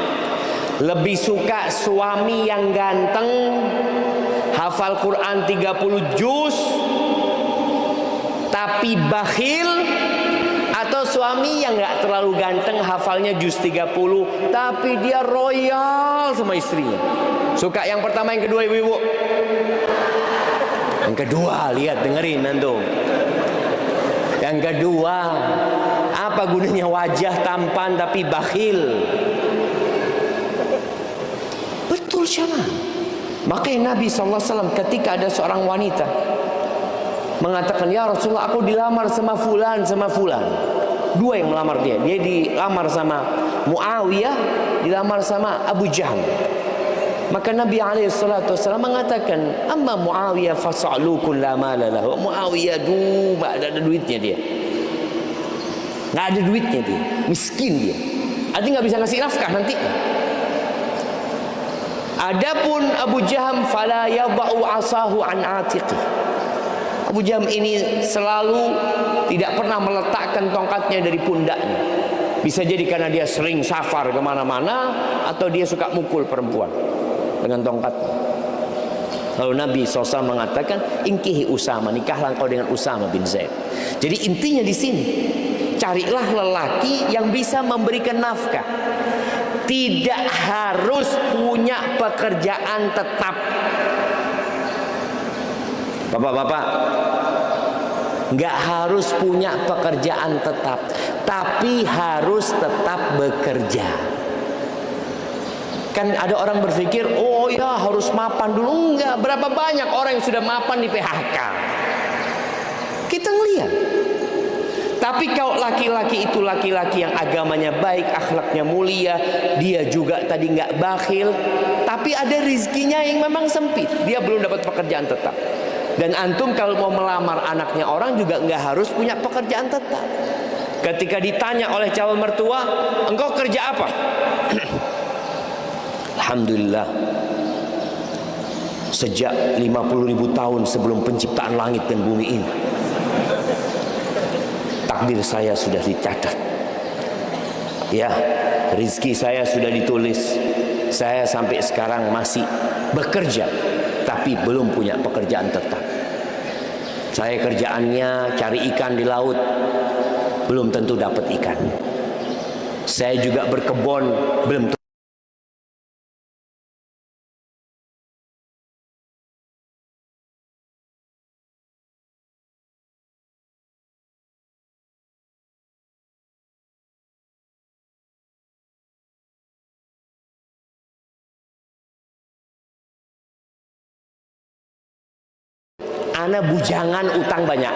Lebih suka suami yang ganteng, hafal Quran 30 juz, tapi bakhil, atau suami yang gak terlalu ganteng, hafalnya juz 30, tapi dia royal sama istrinya? Suka yang pertama, yang kedua ibu-ibu? Yang kedua, lihat, dengerin nanti. Yang kedua, apa gunanya wajah tampan tapi bakhil? Betul sama. Makanya Nabi SAW ketika ada seorang wanita mengatakan, ya Rasulullah, aku dilamar sama fulan, sama fulan. 2 yang melamar dia. Dia dilamar sama Muawiyah, dilamar sama Abu Jahal. Maka Nabi SAW mengatakan, amma Muawiyah fas'alukun la mala lahu. Muawiyah nggak ada duitnya dia. Nggak ada duitnya dia. Miskin dia. Artinya nggak bisa ngasih nafkah nanti. Adapun Abu Jaham fala yada'u asahu an atiqi. Abu Jaham ini selalu tidak pernah meletakkan tongkatnya dari pundaknya. Bisa jadi karena dia sering safar kemana-mana, atau dia suka mukul perempuan dengan tongkat. Lalu Nabi SAW mengatakan, ingkihi Usama, nikahlah engkau dengan Usama bin Zaid. Jadi intinya di sini, carilah lelaki yang bisa memberikan nafkah. Tidak harus punya pekerjaan tetap. Bapak-bapak, nggak harus punya pekerjaan tetap, tapi harus tetap bekerja. Kan ada orang berpikir, oh ya harus mapan dulu. Enggak, berapa banyak orang yang sudah mapan di PHK. Kita ngelihat. Tapi kalau laki-laki itu laki-laki yang agamanya baik, akhlaknya mulia, dia juga tadi nggak bakhil, tapi ada rizkinya yang memang sempit, dia belum dapat pekerjaan tetap. Dan antum kalau mau melamar anaknya orang juga nggak harus punya pekerjaan tetap. Ketika ditanya oleh calon mertua, engkau kerja apa? Alhamdulillah, sejak 50.000 tahun sebelum penciptaan langit dan bumi ini, takdir saya sudah dicatat. Ya, rizki saya sudah ditulis. Saya sampai sekarang masih bekerja, tapi belum punya pekerjaan tetap. Saya kerjaannya cari ikan di laut, belum tentu dapat ikan. Saya juga berkebun, belum tentu. Anak bujangan utang banyak.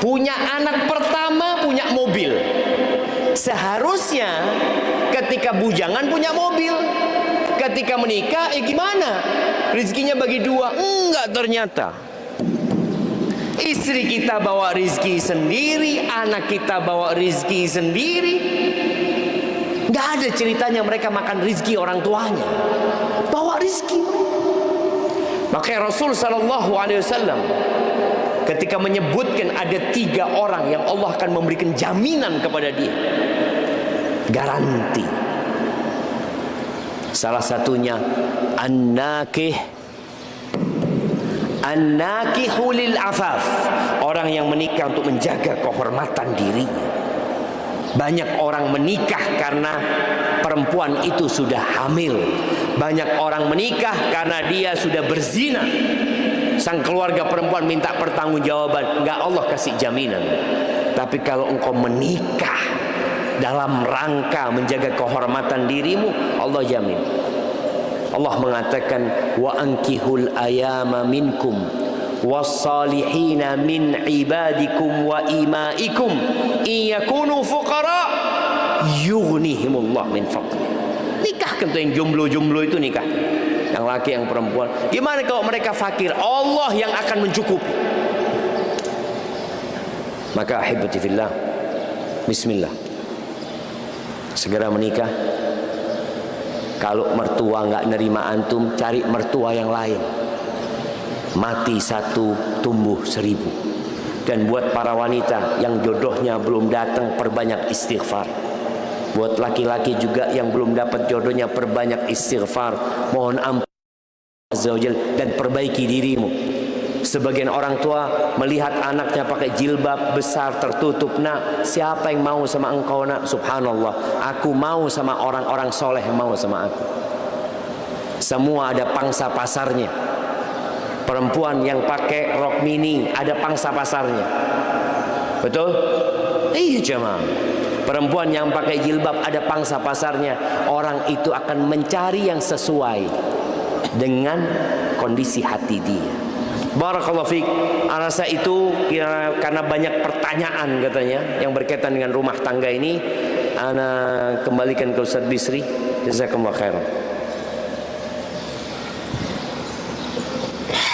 Punya anak pertama punya mobil. Seharusnya ketika bujangan punya mobil, ketika menikah gimana? Rizkinya bagi dua. Enggak, ternyata istri kita bawa rizki sendiri, anak kita bawa rizki sendiri. Enggak ada ceritanya mereka makan rizki orang tuanya, bawa rizki. Makanya Rasul SAW ketika menyebutkan ada 3 orang yang Allah akan memberikan jaminan kepada dia, garanti. Salah satunya an-nakihul lil afaf, orang yang menikah untuk menjaga kehormatan dirinya. Banyak orang menikah karena perempuan itu sudah hamil. Banyak orang menikah karena dia sudah berzina. Sang keluarga perempuan minta pertanggungjawaban. Enggak, Allah kasih jaminan. Tapi kalau engkau menikah dalam rangka menjaga kehormatan dirimu, Allah jamin. Allah mengatakan, wa ankihul ayama minkum wassalihina min ibadikum wa imaikum iyakunu fuqara yughnihimullah min fadli. Nikahkan tuh yang jomblo-jomblo itu, nikah yang laki yang perempuan. Gimana kalau mereka fakir? Allah yang akan mencukupi. Maka ahibati fillah, bismillah, segera menikah. Kalau mertua nggak nerima antum, cari mertua yang lain. Mati 1, tumbuh 1000. Dan buat para wanita yang jodohnya belum datang, perbanyak istighfar. Buat laki-laki juga yang belum dapat jodohnya, perbanyak istighfar, mohon ampun Azza wa Jalla, dan perbaiki dirimu. Sebagian orang tua melihat anaknya pakai jilbab besar tertutup, nak, siapa yang mau sama engkau, nak? Subhanallah, aku mau sama orang-orang soleh yang mau sama aku. Semua ada pangsa pasarnya. Perempuan yang pakai rok mini ada pangsa pasarnya. Betul? Iya jemaah. Perempuan yang pakai jilbab ada pangsa pasarnya. Orang itu akan mencari yang sesuai dengan kondisi hati dia. Barakallahu fiik. Rasa itu karena banyak pertanyaan katanya yang berkaitan dengan rumah tangga ini, ana kembalikan ke Ustaz Bisri. Jazakumullah khairan.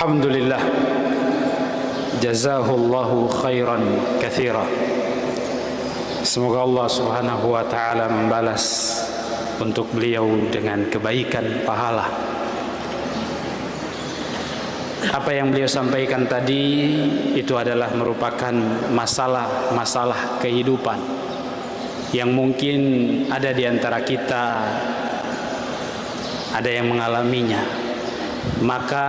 Alhamdulillah, jazahullahu khairan katsira. Semoga Allah Subhanahu wa taala membalas untuk beliau dengan kebaikan pahala. Apa yang beliau sampaikan tadi itu adalah merupakan masalah-masalah kehidupan yang mungkin ada di antara kita ada yang mengalaminya, maka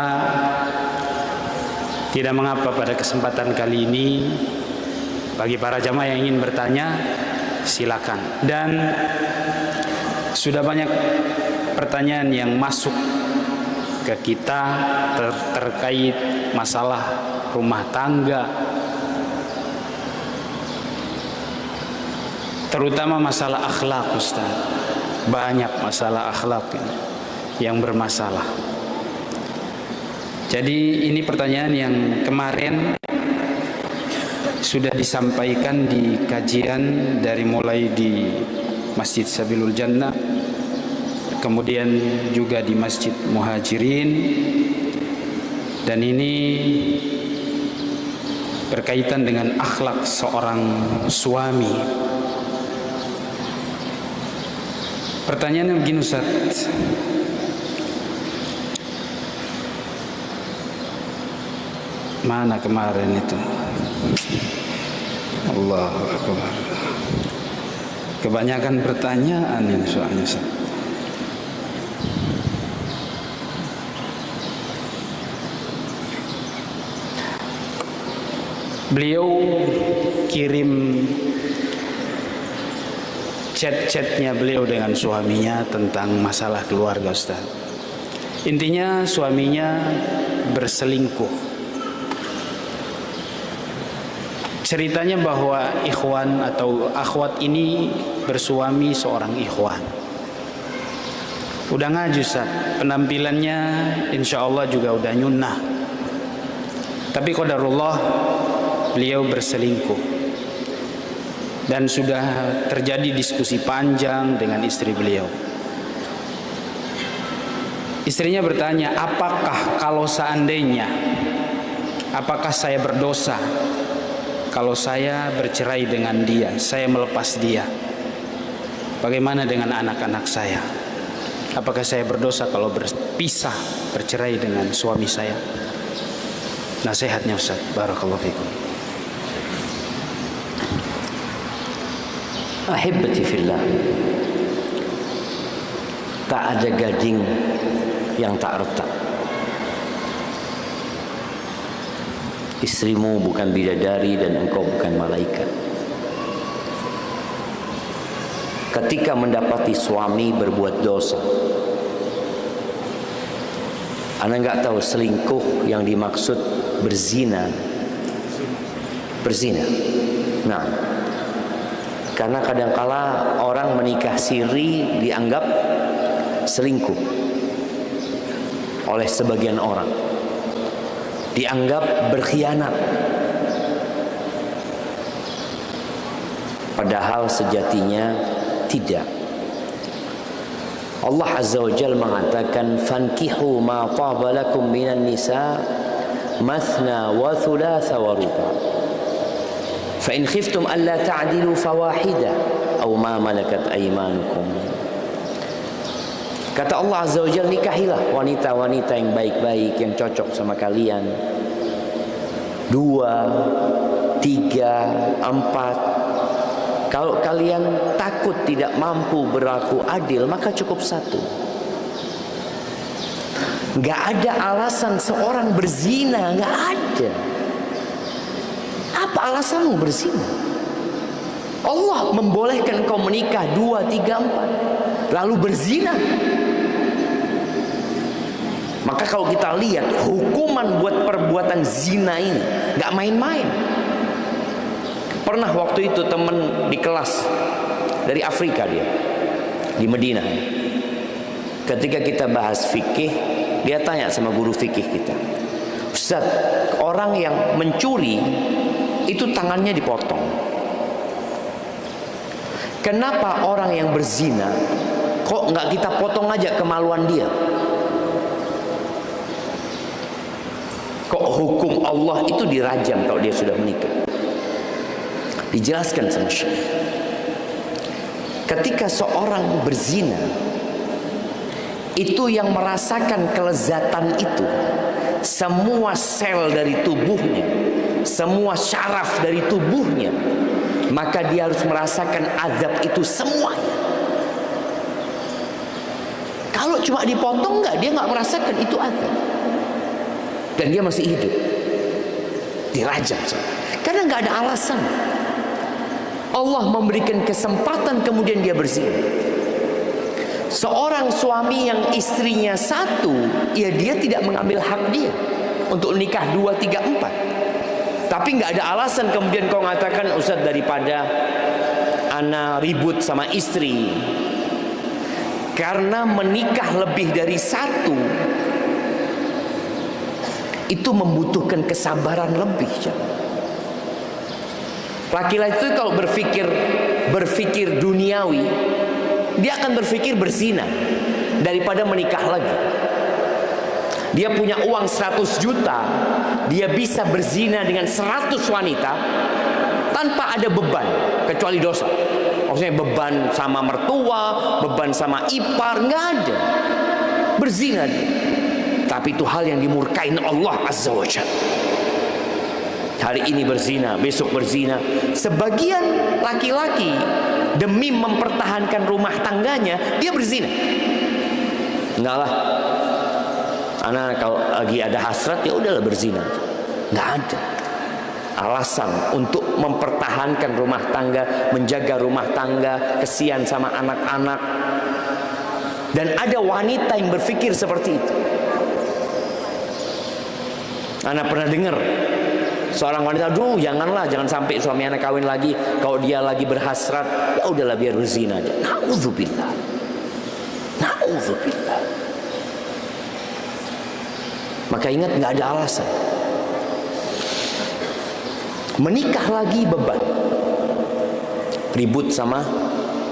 tidak mengapa pada kesempatan kali ini bagi para jamaah yang ingin bertanya, silakan. Dan sudah banyak pertanyaan yang masuk ke kita terkait masalah rumah tangga, terutama masalah akhlak, Ustaz. Banyak masalah akhlak yang bermasalah. Jadi ini pertanyaan yang kemarin sudah disampaikan di kajian dari mulai di Masjid Sabilul Jannah, kemudian juga di Masjid Muhajirin, dan ini berkaitan dengan akhlak seorang suami. Pertanyaannya begini, Ustaz. Mana kemarin itu? Allahu Akbar. Kebanyakan pertanyaan ini soalnya, Ustaz. Beliau kirim chat-chatnya beliau dengan suaminya tentang masalah keluarga, Ustaz. Intinya suaminya berselingkuh. Ceritanya bahwa ikhwan atau akhwat ini bersuami seorang ikhwan. Udah ngaji, Ustaz. Penampilannya insya Allah juga udah nyunnah. Tapi qadarullah beliau berselingkuh. Dan sudah terjadi diskusi panjang dengan istri beliau. Istrinya bertanya, apakah kalau seandainya, apakah saya berdosa kalau saya bercerai dengan dia, saya melepas dia? Bagaimana dengan anak-anak saya? Apakah saya berdosa kalau berpisah, bercerai dengan suami saya? Nasihatnya, Ustaz. Barakallahu fikum. Ahibati fillah, tak ada gading yang tak retak. Istrimu bukan bidadari dan engkau bukan malaikat. Ketika mendapati suami berbuat dosa, Anda enggak tahu selingkuh yang dimaksud berzina. Berzina. Nah, karena kadangkala orang menikah siri dianggap selingkuh oleh sebagian orang, dianggap berkhianat, padahal sejatinya tidak. Allah Azza wa Jalla mengatakan, fankihu ma taba lakum minan nisa mathna wa thulatha wa ruba fa in khiftum alla ta'dilu fawahida aw ma malakat aymanukum. Kata Allah Azza wa Jalla, nikahilah wanita-wanita yang baik-baik, yang cocok sama kalian. 2, 3, 4. Kalau kalian takut tidak mampu berlaku adil, maka cukup 1. Gak ada alasan seorang berzina, gak ada. Apa alasanmu berzina? Allah membolehkan kau menikah 2, 3, 4, lalu berzina. Maka kalau kita lihat hukuman buat perbuatan zina ini gak main-main. Pernah waktu itu teman di kelas dari Afrika, dia di Madinah. Ketika kita bahas fikih, dia tanya sama guru fikih kita, Ustaz, orang yang mencuri itu tangannya dipotong. Kenapa orang yang berzina kok nggak kita potong aja kemaluan dia? Kok hukum Allah itu dirajam kalau dia sudah menikah? Dijelaskan sama Syekh, ketika seorang berzina, itu yang merasakan kelezatan itu semua sel dari tubuhnya, semua syaraf dari tubuhnya, maka dia harus merasakan azab itu semuanya. Kalau cuma dipotong dia nggak merasakan itu azab, dan dia masih hidup, dirajam karena nggak ada alasan. Allah memberikan kesempatan kemudian dia berzina. Seorang suami yang istrinya satu, ya dia tidak mengambil hak dia untuk nikah 2, 3, 4. Tapi nggak ada alasan kemudian kau mengatakan, Ustaz, daripada ana ribut sama istri karena menikah lebih dari satu itu membutuhkan kesabaran lebih. Laki-laki itu kalau berpikir duniawi, dia akan berpikir berzina daripada menikah lagi. Dia punya uang 100 juta, dia bisa berzina dengan 100 wanita tanpa ada beban kecuali dosa. Maksudnya beban sama mertua, beban sama ipar, nggak ada. Berzina dia. Tapi itu hal yang dimurkain Allah Azza wa Jalla. Hari ini berzina, besok berzina. Sebagian laki-laki demi mempertahankan rumah tangganya, dia berzina. Enggak lah, anak kalau lagi ada hasrat, ya udahlah berzina. Enggak ada alasan untuk mempertahankan rumah tangga, menjaga rumah tangga, kesian sama anak-anak. Dan ada wanita yang berpikir seperti itu. Anak pernah dengar seorang wanita, aduh jangan sampai suami anak kawin lagi. Kalau dia lagi berhasrat, ya udahlah biar berzina aja. Na'udzubillah. Na'udzubillah. Maka ingat, nggak ada alasan. Menikah lagi beban. Ribut sama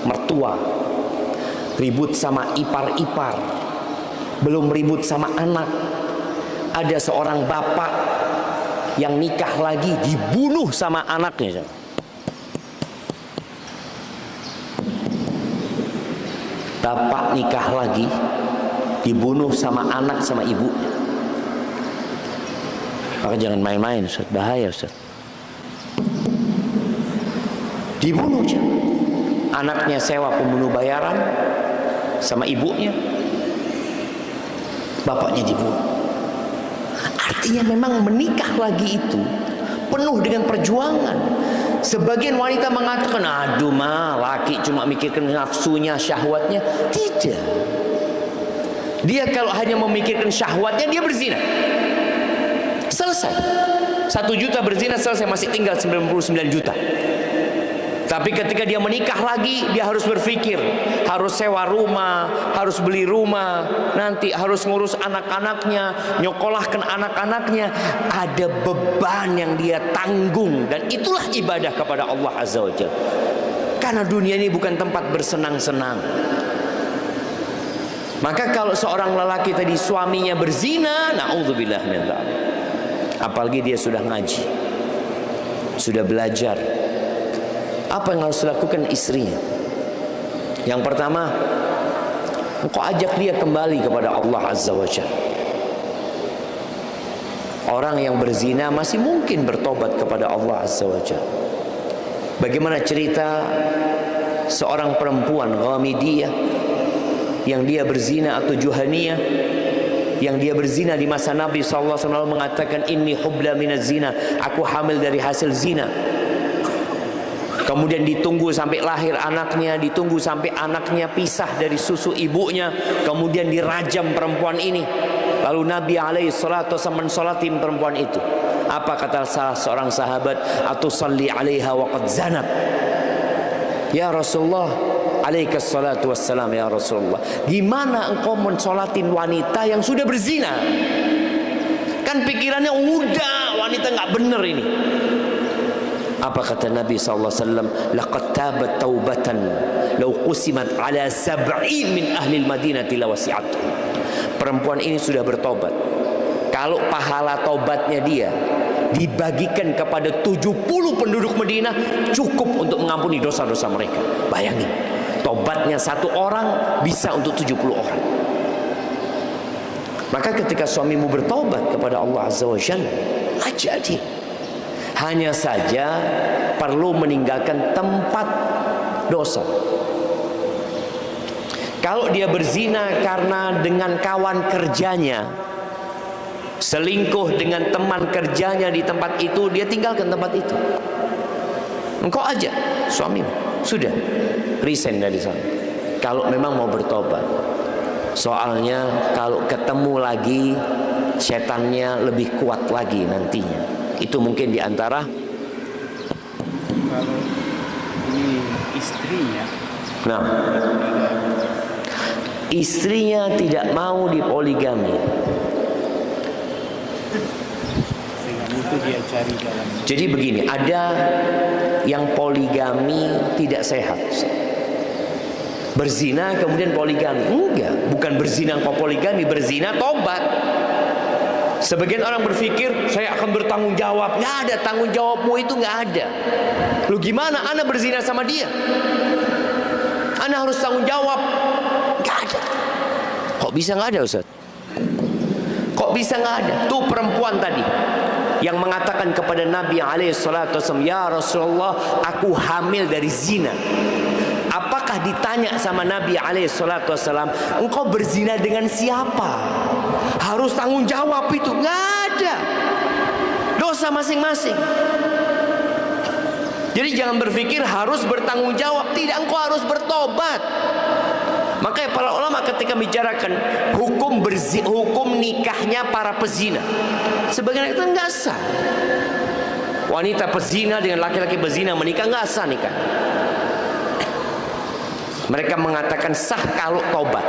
mertua, ribut sama ipar-ipar, belum ribut sama anak. Ada seorang bapak yang nikah lagi dibunuh sama anaknya. Bapak nikah lagi dibunuh sama anak sama ibunya. Maka jangan main-main, Ustaz. Bahaya, Ustaz. Dibunuh aja. Anaknya sewa pembunuh bayaran sama ibunya, bapaknya dibunuh. Artinya memang menikah lagi itu penuh dengan perjuangan. Sebagian wanita mengatakan, aduh laki cuma mikirkan nafsunya, syahwatnya. Tidak. Dia kalau hanya memikirkan syahwatnya, dia berzina. Selesai. 1 juta berzina selesai, masih tinggal 99 juta. Tapi ketika dia menikah lagi, dia harus berpikir, harus sewa rumah, harus beli rumah, nanti harus ngurus anak-anaknya, nyokolahkan anak-anaknya. Ada beban yang dia tanggung, dan itulah ibadah kepada Allah Azza wa Jalla. Karena dunia ini bukan tempat bersenang-senang. Maka kalau seorang lelaki tadi suaminya berzina, na'udzubillah min dzalik. Apalagi dia sudah ngaji, sudah belajar. Apa yang harus dilakukan istrinya? Yang pertama, engkau ajak dia kembali kepada Allah Azza wa Jalla. Orang yang berzina masih mungkin bertobat kepada Allah Azza wa Jalla. Bagaimana cerita seorang perempuan Ghamidiyah yang dia berzina, atau Juhaniyah yang dia berzina di masa Nabi SAW, mengatakan, inni hubla minaz zina, aku hamil dari hasil zina. Kemudian ditunggu sampai lahir anaknya, ditunggu sampai anaknya pisah dari susu ibunya, kemudian dirajam perempuan ini. Lalu Nabi SAW mensolatin perempuan itu. Apa kata salah seorang sahabat? Atusalli alaiha wa qad zanab. Ya Rasulullah, alaikas salatu wassalam ya Rasulullah, gimana engkau mensolatin wanita yang sudah berzina? Kan pikirannya udah wanita nggak bener ini. Apa kata Nabi SAW? Laqad tabat taubatan law qusimat ala 70 min ahli al-Madinati lawasi'atuhum. Perempuan ini sudah bertobat. Kalau pahala tobatnya dia dibagikan kepada 70 penduduk Madinah, cukup untuk mengampuni dosa-dosa mereka. Bayangin, tobatnya 1 orang bisa untuk 70 orang. Maka ketika suamimu bertobat kepada Allah Azza wa Jalla, ajak dia. Hanya saja perlu meninggalkan tempat dosa. Kalau dia berzina karena dengan kawan kerjanya, selingkuh dengan teman kerjanya di tempat itu, dia tinggalkan tempat itu. Engkau aja suamimu, sudah resign dari sana. Kalau memang mau bertobat. Soalnya kalau ketemu lagi, setannya lebih kuat lagi nantinya. Itu mungkin diantara. Kalau ini istrinya, Nah, istrinya tidak mau dipoligami, dengan itu dia cari jalan. jadi begini, ada yang poligami tidak sehat. Berzina kemudian poligami. Enggak, bukan berzina kok poligami, berzina tobat. Sebagian orang berpikir saya akan bertanggung jawab. Nggak ada tanggung jawabmu, itu nggak ada. Lu gimana Anda berzina sama dia? Anda harus tanggung jawab. Nggak ada. Kok bisa nggak ada, Ustaz? Kok bisa nggak ada? Tuh perempuan tadi yang mengatakan kepada Nabi SAW, ya Rasulullah, aku hamil dari zina. Apakah ditanya sama Nabi SAW, engkau berzina dengan siapa? Harus tanggung jawab itu? Nggak ada. Dosa masing-masing. Jadi jangan berpikir harus bertanggung jawab. Tidak, engkau harus bertobat. Makanya para ulama ketika bicarakan hukum nikahnya para pezina, sebagian itu nggak sah. Wanita pezina dengan laki-laki berzina menikah, nggak sah nikah. Mereka mengatakan sah kalau tobat.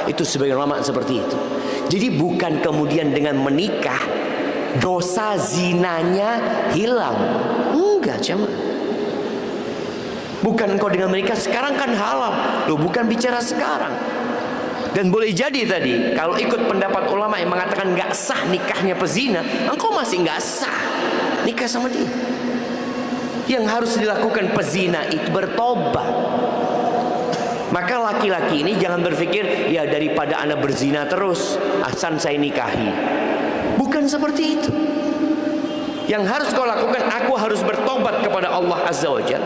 Itu sebagian ulama seperti itu. Jadi bukan kemudian dengan menikah dosa zinanya hilang. Enggak, cuma bukan engkau dengan menikah sekarang kan halal. Loh, bukan bicara sekarang. Dan boleh jadi tadi kalau ikut pendapat ulama yang mengatakan nggak sah nikahnya pezina, engkau masih nggak sah nikah sama dia. Yang harus dilakukan pezina itu bertobat. Maka laki-laki ini jangan berpikir, ya daripada anak berzina terus, asal saya nikahi. Bukan seperti itu. Yang harus kau lakukan, aku harus bertobat kepada Allah Azza wa Jalla.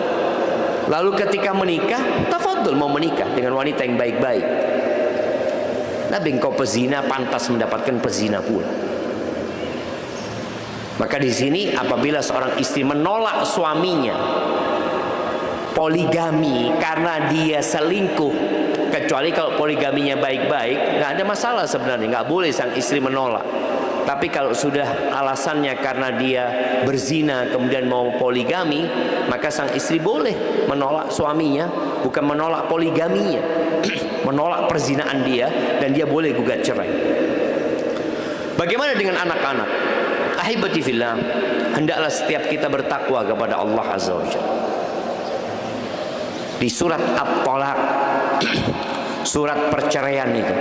Lalu ketika menikah, tafadhol mau menikah dengan wanita yang baik-baik. Tapi engkau pezina, pantas mendapatkan pezina pula. Maka di sini apabila seorang istri menolak suaminya poligami karena dia selingkuh, kecuali kalau poligaminya baik-baik, nggak ada masalah sebenarnya, nggak boleh sang istri menolak. Tapi kalau sudah alasannya karena dia berzina kemudian mau poligami, maka sang istri boleh menolak suaminya, bukan menolak poligaminya, menolak perzinaan dia, dan dia boleh gugat cerai. Bagaimana dengan anak-anak? Ahibati fillah, hendaklah setiap kita bertakwa kepada Allah Azza wa Jalla. Di surat At-Talaq, surat perceraian itu,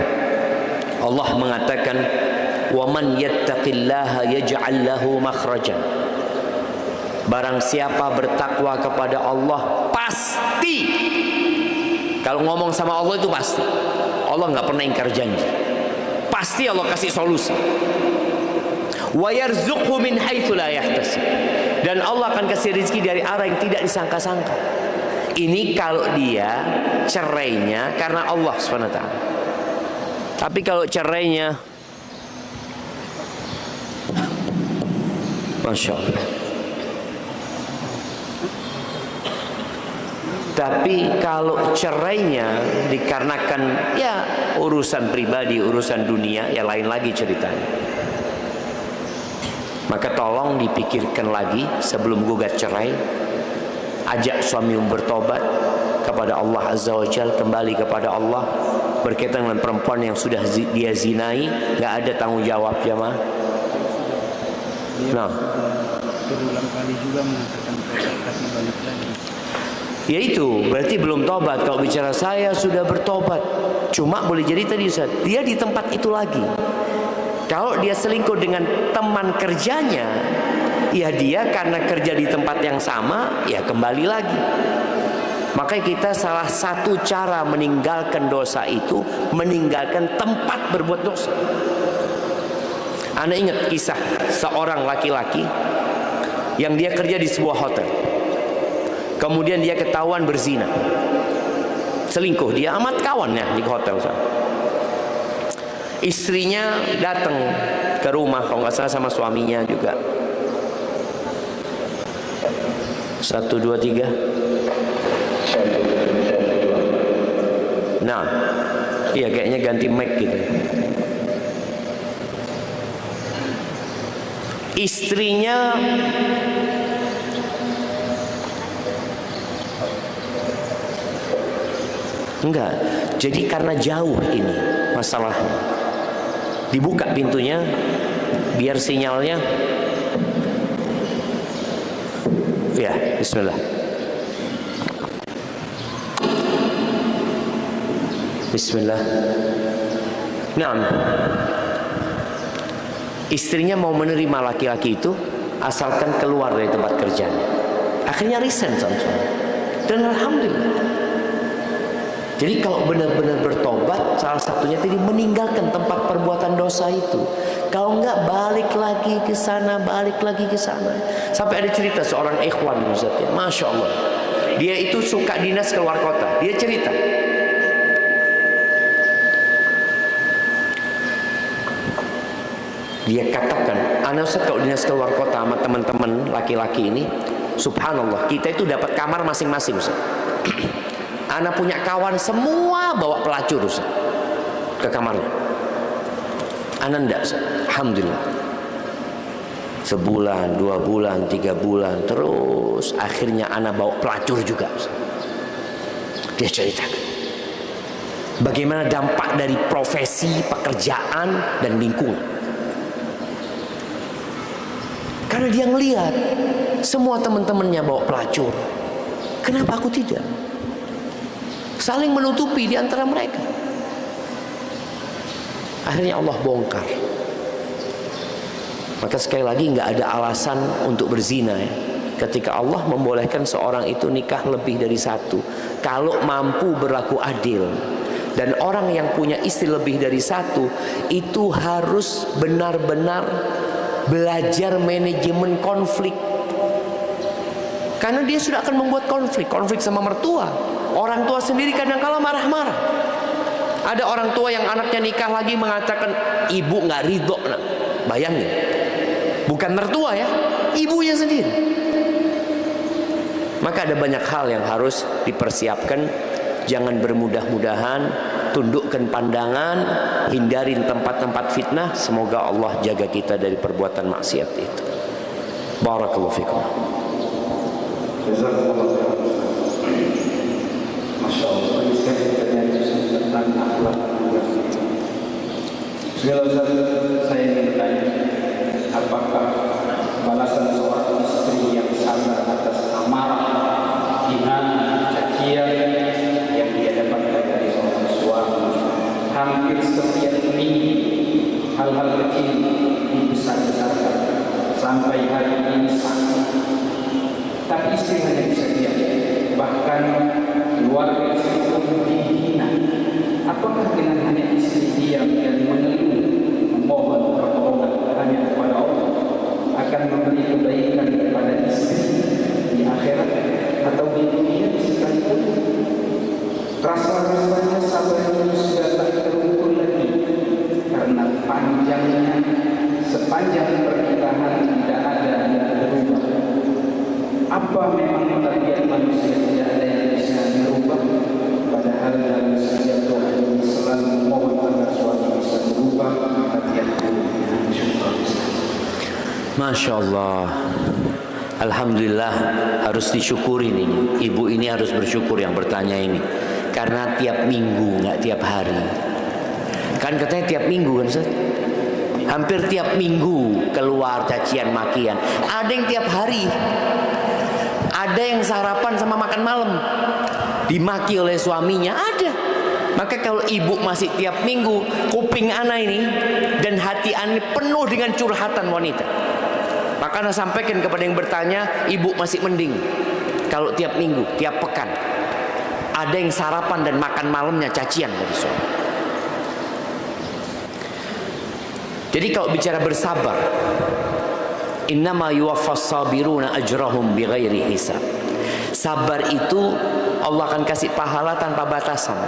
Allah mengatakan, "Wa man yattaqillaha yaj'al lahu makhrajan." Barang siapa bertakwa kepada Allah, pasti. Kalau ngomong sama Allah itu pasti. Allah nggak pernah ingkar janji. Pasti Allah kasih solusi. Wa yarzuqhu min haitsu la yahtasib. Dan Allah akan kasih rezeki dari arah yang tidak disangka-sangka. Ini kalau dia cerainya karena Allah SWT. Tapi kalau cerainya, Masya Allah. Tapi kalau cerainya dikarenakan ya urusan pribadi, urusan dunia, ya lain lagi ceritanya. Maka tolong dipikirkan lagi sebelum gugat cerai. Ajak suamimu bertobat kepada Allah Azza wa Jalla, kembali kepada Allah. Berkaitan dengan perempuan yang sudah dia zinai, nggak ada tanggung jawab, jamaah. Nah, berulang kali juga mengatakan tobat tapi balik lagi. ya itu berarti belum tobat. Kalau bicara saya sudah bertobat, cuma boleh jadi tadi Ustaz, dia di tempat itu lagi. Kalau dia selingkuh dengan teman kerjanya, ya dia karena kerja di tempat yang sama, ya kembali lagi. Makanya kita salah satu cara meninggalkan dosa itu meninggalkan tempat berbuat dosa. Anda ingat kisah seorang laki-laki yang dia kerja di sebuah hotel. Kemudian dia ketahuan berzina, selingkuh. Dia amat kawannya di hotel sana. Istrinya datang ke rumah, kalau nggak salah sama suaminya juga. 1, 2, 3. Nah, iya kayaknya ganti mic gitu. Istrinya enggak. Jadi karena jauh ini masalahnya, dibuka pintunya biar sinyalnya. Ya, bismillah. Bismillah. Nah, istrinya mau menerima laki-laki itu asalkan keluar dari tempat kerjanya. Akhirnya resign sama suami. Dan alhamdulillah. Jadi kalau benar-benar bertobat, salah satunya tadi meninggalkan tempat perbuatan dosa itu. Kalau enggak balik lagi ke sana, balik lagi ke sana. Sampai ada cerita seorang ikhwan, Ustaz, ya, Masya Allah. Dia itu suka dinas keluar kota. Dia cerita. Dia katakan, anak Ustaz kalau dinas keluar kota sama teman-teman laki-laki ini, subhanallah, kita itu dapat kamar masing-masing, Ustaz. Anak punya kawan semua bawa pelacur, Ustaz, ke kamarnya. Anak enggak, Ustaz. Alhamdulillah. Sebulan, 2 bulan, 3 bulan, terus akhirnya anak bawa pelacur juga, Ustaz. Dia ceritakan bagaimana dampak dari profesi, pekerjaan, dan lingkungan. Karena dia ngelihat semua teman-temannya bawa pelacur, kenapa aku tidak? Saling menutupi di antara mereka. Akhirnya Allah bongkar. Maka sekali lagi nggak ada alasan untuk berzina ya. Ketika Allah membolehkan seorang itu nikah lebih dari 1, kalau mampu berlaku adil. Dan orang yang punya istri lebih dari 1 itu harus benar-benar belajar manajemen konflik. Karena dia sudah akan membuat konflik sama mertua. Orang tua sendiri kadang-kala marah-marah. Ada orang tua yang anaknya nikah lagi mengatakan ibu nggak ridho. Nah, bayangin, bukan mertua ya, ibunya sendiri. Maka ada banyak hal yang harus dipersiapkan. Jangan bermudah-mudahan, tundukkan pandangan, hindarin tempat-tempat fitnah. Semoga Allah jaga kita dari perbuatan maksiat itu. Barakallahu fikum. Masya Allah, saya bertanya tentang akhlak. Segala saya ingin bertanya, apakah balasan seorang istri yang sabar atas amarah, hinaan, cacian yang dia dapatkan dari seorang suami, hampir setiap minggu hal-hal kecil dibesar-besarkan sampai hari ini sakit, tapi istri hanya bisa diam, bahkan keluarga istri pun dihina. Apakah dengan hanya istri diam dan mengeluh, memohon pertolongan hanya kepada Allah akan memberi kebaikan kepada istri di akhirat atau di dunia sekalipun? Rasa-rasanya sabar itu sudah tak terukur lagi karena panjangnya, sepanjang pernikahan tidak ada yang berubah. Apa memang tabiat manusia tidak ada yang bisa merubah? Padahal dalam setiap doa ini selalu memohon agar suami bisa berubah tabiat buruknya. Masya Allah. Alhamdulillah, harus disyukuri nih. Ibu ini harus bersyukur yang bertanya ini. Karena tiap minggu, nggak tiap hari. Kan katanya tiap minggu kan Ustaz? Hampir tiap minggu keluar cacian makian. Ada yang tiap hari. Ada yang sarapan sama makan malam dimaki oleh suaminya, ada. Maka kalau ibu masih tiap minggu, kuping ana ini dan hati ana penuh dengan curhatan wanita, maka ana sampaikan kepada yang bertanya, ibu masih mending kalau tiap minggu, tiap pekan ada yang sarapan dan makan malamnya cacian dari suami. Jadi kalau bicara bersabar, Innama yuwaffas sabiruna ajrahum bighairi hisab. Sabar itu Allah akan kasih pahala tanpa batasan.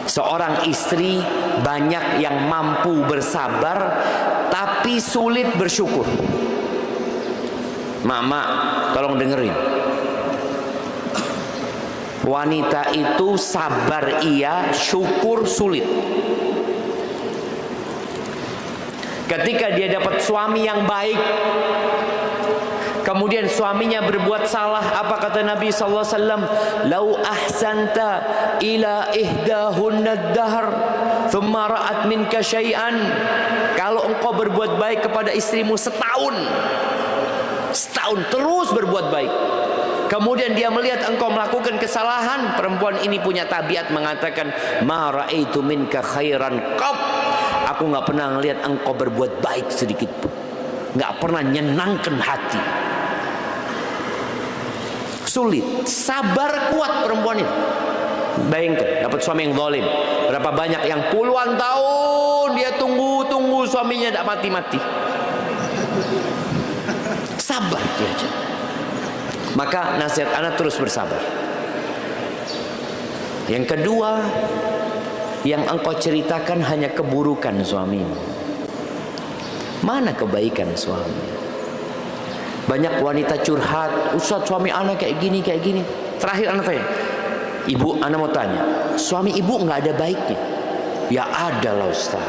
Seorang istri banyak yang mampu bersabar tapi sulit bersyukur. Mama, tolong dengerin. Wanita itu sabar iya, syukur sulit. Ketika dia dapat suami yang baik, kemudian suaminya berbuat salah, apa kata Nabi SAW? Lau ahsanta ila ihdahunna ad-dahr thumma ra'at minka syai'an. Kalau engkau berbuat baik kepada istrimu setahun terus berbuat baik, kemudian dia melihat engkau melakukan kesalahan, perempuan ini punya tabiat mengatakan, ma ra'aitu minka khairan qat. Aku nggak pernah ngelihat engkau berbuat baik sedikit pun, nggak pernah nyenangkan hati. Sulit, sabar kuat perempuan ini. Bayangkan dapat suami yang zalim. Berapa banyak yang puluhan tahun dia tunggu suaminya tidak mati-mati. Sabar dia aja. Maka nasihat anak terus bersabar. Yang kedua, yang engkau ceritakan hanya keburukan suamimu. Mana kebaikan suami? Banyak wanita curhat, Ustaz suami anak kayak gini. Terakhir anak tanya, Ibu, anak mau tanya, suami ibu nggak ada baiknya? Ya ada lah Ustaz.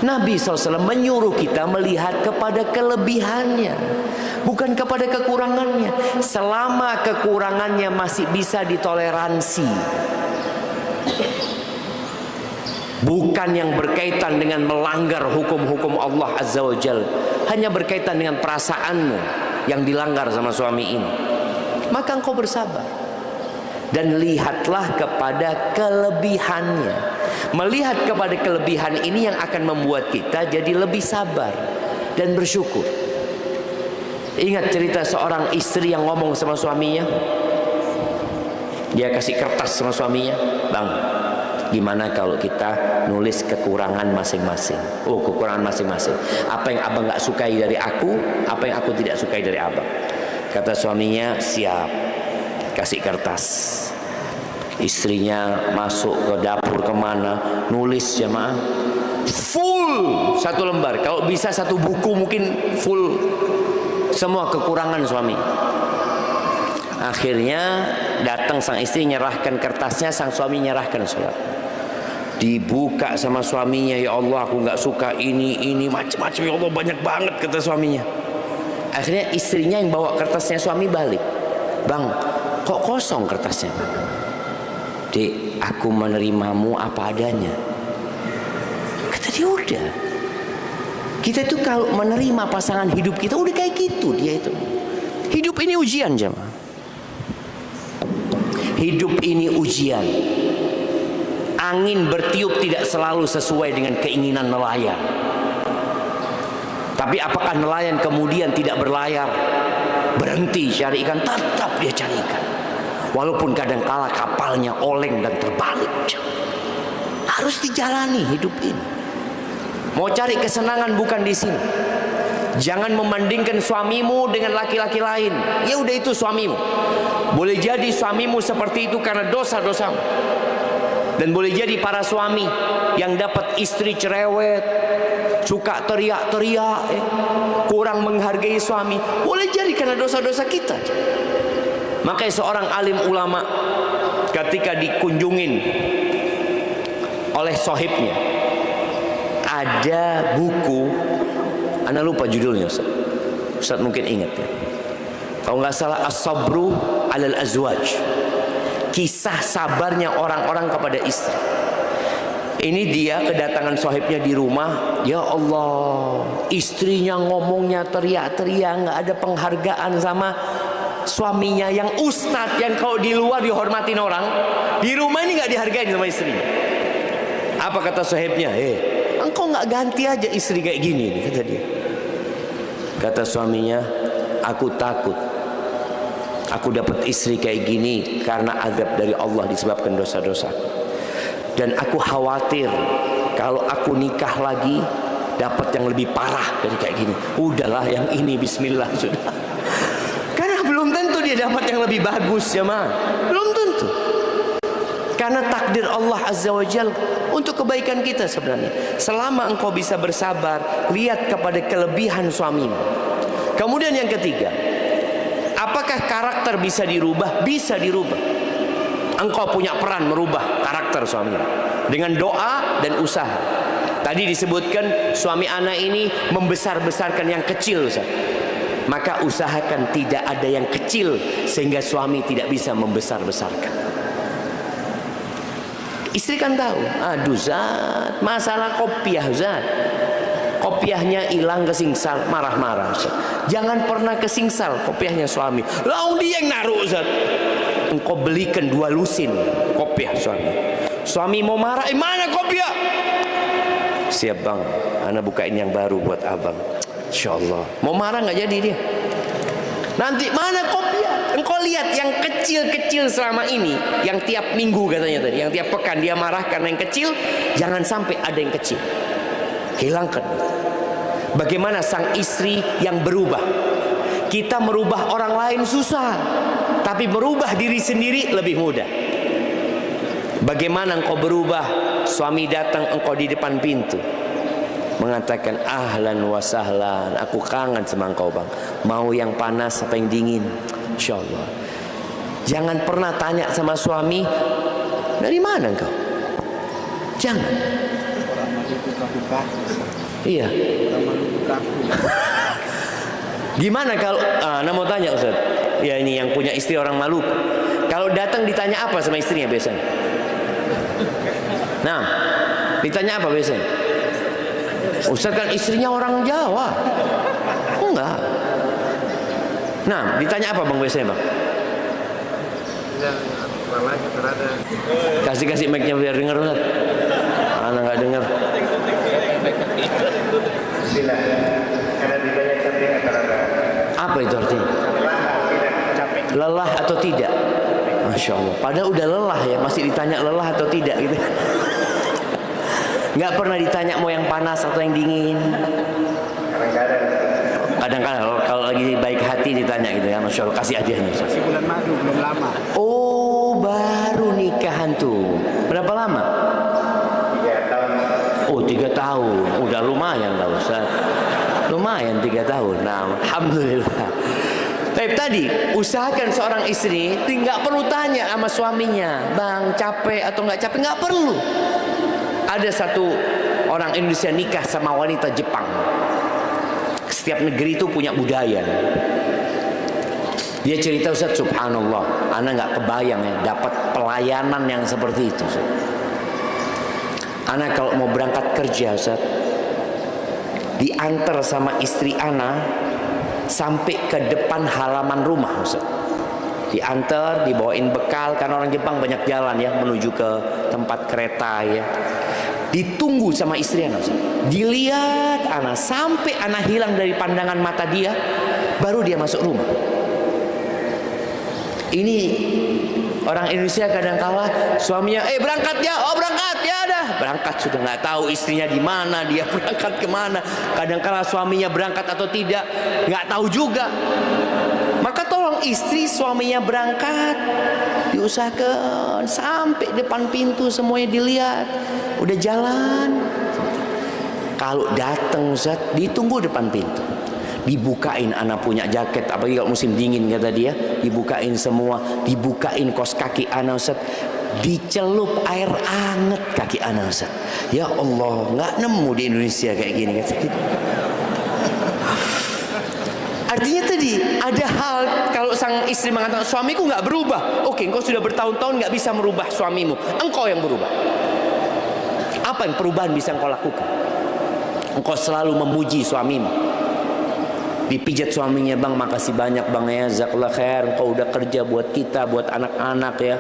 Nabi SAW menyuruh kita melihat kepada kelebihannya, bukan kepada kekurangannya. Selama kekurangannya masih bisa ditoleransi, bukan yang berkaitan dengan melanggar hukum-hukum Allah Azza wa Jalla, hanya berkaitan dengan perasaanmu yang dilanggar sama suami ini, maka engkau bersabar dan lihatlah kepada kelebihannya. Melihat kepada kelebihan ini yang akan membuat kita jadi lebih sabar dan bersyukur. Ingat cerita seorang istri yang ngomong sama suaminya. Dia kasih kertas sama suaminya, Bang, gimana kalau kita nulis kekurangan masing-masing? Oh, kekurangan masing-masing. Apa yang abang gak sukai dari aku, apa yang aku tidak sukai dari abang. Kata suaminya, siap. Kasih kertas. Istrinya masuk ke dapur kemana, nulis jemaah, full satu lembar. Kalau bisa satu buku mungkin full semua kekurangan suami. Akhirnya datang sang istri nyerahkan kertasnya, sang suami nyerahkan surat. Dibuka sama suaminya, ya Allah aku nggak suka ini macam-macam, ya Allah banyak banget kata suaminya. Akhirnya istrinya yang bawa kertasnya suami balik, Bang kok kosong kertasnya? Dek, aku menerimamu apa adanya. Kata dia, udah. Kita itu kalau menerima pasangan hidup kita udah kayak gitu dia itu. Hidup ini ujian jemaah. Hidup ini ujian. Angin bertiup tidak selalu sesuai dengan keinginan nelayan. Tapi apakah nelayan kemudian tidak berlayar, berhenti cari ikan? Tetap dia cari ikan. Walaupun kadang-kala kapalnya oleng dan terbalik. Harus dijalani hidup ini. Mau cari kesenangan bukan di sini. Jangan membandingkan suamimu dengan laki-laki lain. Ya udah, itu suamimu. Boleh jadi suamimu seperti itu karena dosa-dosamu. Dan boleh jadi para suami yang dapat istri cerewet, suka teriak-teriak, kurang menghargai suami, boleh jadi karena dosa-dosa kita. Makanya seorang alim ulama ketika dikunjungin oleh sohibnya, ada buku, anda lupa judulnya Ustaz mungkin ingat ya, kalau nggak salah As-Sabru Alal Azwaj, kisah sabarnya orang-orang kepada istri. Ini dia kedatangan sohibnya di rumah, ya Allah, istrinya ngomongnya teriak-teriak, nggak ada penghargaan sama suaminya yang ustadz, yang kalau di luar dihormatin orang, di rumah ini nggak dihargain sama istrinya. Apa kata sohibnya? Engkau nggak ganti aja istri kayak gini, kata dia. Kata suaminya, aku takut aku dapat istri kayak gini karena azab dari Allah disebabkan dosa-dosa. Dan aku khawatir kalau aku nikah lagi, dapat yang lebih parah dari kayak gini. Udahlah yang ini, bismillah sudah. Karena belum tentu dia dapat yang lebih bagus ya mah. Belum tentu. Karena takdir Allah Azza wa Jalla untuk kebaikan kita sebenarnya. Selama engkau bisa bersabar, lihat kepada kelebihan suamimu. Kemudian yang ketiga, apakah karakter bisa dirubah? Bisa dirubah. Engkau punya peran merubah karakter suamimu dengan doa dan usaha. Tadi disebutkan suami anak ini membesar-besarkan yang kecil, Ustaz. Maka usahakan tidak ada yang kecil sehingga suami tidak bisa membesar-besarkan. Istri kan tahu, aduh Zat, masalah kopiah Zat, kopiahnya hilang kesingsal, marah-marah Zat. Jangan pernah kesingsal kopiahnya suami. Lalu dia yang naruh Zat. Engkau belikan 2 lusin kopiah suami. Suami mau marah, mana kopiah? Siap bang, ana bukain yang baru buat abang. Insyaallah. Mau marah nggak jadi dia. Nanti mana kopiah? Engkau lihat yang kecil-kecil selama ini, yang tiap minggu katanya tadi, yang tiap pekan dia marah karena yang kecil, jangan sampai ada yang kecil. Hilangkan. Bagaimana sang istri yang berubah? Kita merubah orang lain susah, tapi merubah diri sendiri lebih mudah. Bagaimana engkau berubah? Suami datang, engkau di depan pintu mengatakan ahlan wa sahlan, aku kangen sama engkau bang, mau yang panas apa yang dingin? Insyaallah. Jangan pernah tanya sama suami, dari mana engkau? Jangan. Iya. Gimana kalau Ana mau tanya Ustaz, ya ini yang punya istri orang Maluku, kalau datang ditanya apa sama istrinya biasanya? Nah, ditanya apa biasanya? Ustaz kan istrinya orang Jawa. Enggak. Nah, ditanya apa bang biasanya bang? Kasih mic-nya biar dengar Ustaz. Anak nggak dengar. Apa itu artinya? Lelah atau tidak? Masya Allah. Padahal udah lelah ya, masih ditanya lelah atau tidak gitu. Nggak pernah ditanya mau yang panas atau yang dingin. Kadang-kadang kalau lagi baik hati ditanya gitu ya, Masya Allah, kasih hadiahnya. Masih bulan madu, belum lama. Oh, baru nikahan tuh. Berapa lama? 3 tahun. Oh, 3 tahun. Udah lumayan lah Ustaz. Lumayan 3 tahun. Nah, alhamdulillah. Baik, tadi usahakan seorang istri nggak perlu tanya sama suaminya, bang capek atau nggak capek, nggak perlu. Ada satu orang Indonesia nikah sama wanita Jepang. Setiap negeri itu punya budaya. Dia cerita, Ustaz, subhanallah, ana nggak kebayang ya dapat pelayanan yang seperti itu. Ustaz. Ana kalau mau berangkat kerja, Ustaz, diantar sama istri ana sampai ke depan halaman rumah, Ustaz. Diantar, dibawain bekal, karena orang Jepang banyak jalan ya menuju ke tempat kereta ya. Ditunggu sama istri ana, Ustaz. Dilihat ana sampai ana hilang dari pandangan mata dia, baru dia masuk rumah. Ini orang Indonesia kadang-kala suaminya, berangkat ya, oh berangkat ya, dah berangkat, sudah nggak tahu istrinya di mana, dia berangkat kemana. Kadang-kala suaminya berangkat atau tidak nggak tahu juga. Maka tolong istri suaminya berangkat diusahakan sampai depan pintu semuanya dilihat, udah jalan. Kalau datang Ustaz, ditunggu depan pintu, dibukain, anak punya jaket, apalagi kalau musim dingin kata dia, dibukain semua, dibukain kos kaki anak Ustaz, dicelup air anget kaki anak Ustaz. Ya Allah, nggak nemu di Indonesia kayak gini kata dia. Artinya tadi ada hal, kalau sang istri mengatakan suamiku nggak berubah, oke, engkau sudah bertahun-tahun nggak bisa merubah suamimu, engkau yang berubah. Apa yang perubahan bisa engkau lakukan? Engkau selalu memuji suamimu. Dipijat suaminya, bang makasih banyak bang ya, jazakallah khair, engkau udah kerja buat kita, buat anak-anak ya,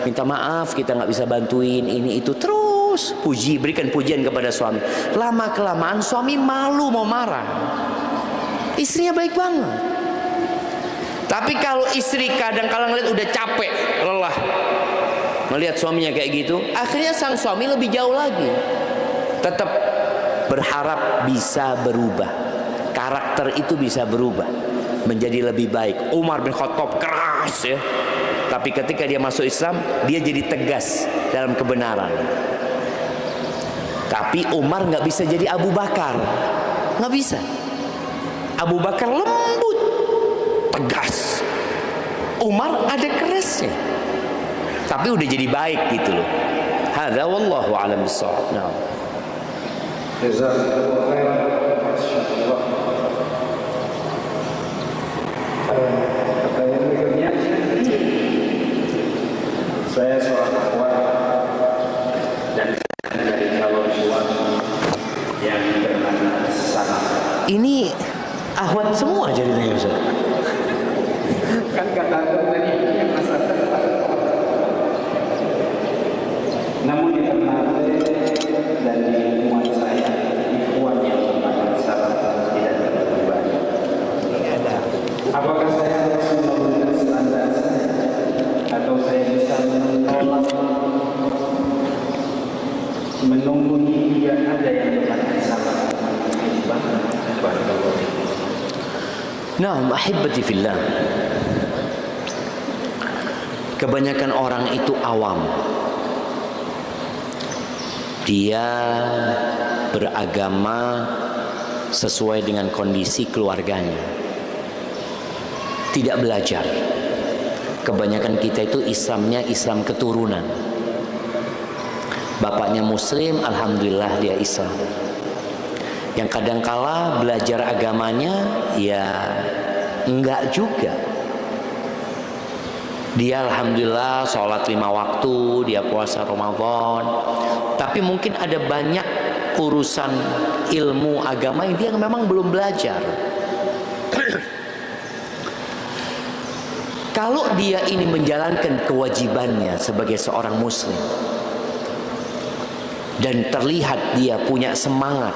minta maaf kita nggak bisa bantuin ini itu. Terus puji, berikan pujian kepada suami. Lama kelamaan suami malu mau marah, istrinya baik banget. Tapi kalau istri kadang-kadang ngeliat udah capek, lelah, melihat suaminya kayak gitu, akhirnya sang suami lebih jauh lagi. Tetap berharap bisa berubah, karakter itu bisa berubah menjadi lebih baik. Umar bin Khattab keras ya, tapi ketika dia masuk Islam dia jadi tegas dalam kebenaran. Tapi Umar nggak bisa jadi Abu Bakar, nggak bisa. Abu Bakar lembut, tegas. Umar ada kerasnya, tapi udah jadi baik gitu loh. Hadza wallahu a'lam bissawab. Nah. Jazakallahu khairan. Masyaallah. Pertanyaan berikutnya, saya seorang akhwat dan dari calon suami yang bernama Sana. Ini ahwat semua ceritanya Ustaz. Kan kata tadi yang masa depan. Namun di Ternate dan di lingkungan saya, ikhwan yang bernama Sana tidak terlalu banyak. Apakah saya harus menurunkan standar saya, atau saya bisa menolak, menunggu hingga ada yang bernama Sana? Nah, ahibati fillah. Kebanyakan orang itu awam. Dia beragama sesuai dengan kondisi keluarganya. Tidak belajar. Kebanyakan kita itu Islamnya Islam keturunan. Bapaknya Muslim, alhamdulillah dia Islam. Yang kadangkala belajar agamanya ya enggak juga. Dia alhamdulillah sholat 5 waktu, dia puasa Ramadan, tapi mungkin ada banyak urusan ilmu agama yang dia memang belum belajar. Kalau dia ini menjalankan kewajibannya sebagai seorang muslim dan terlihat dia punya semangat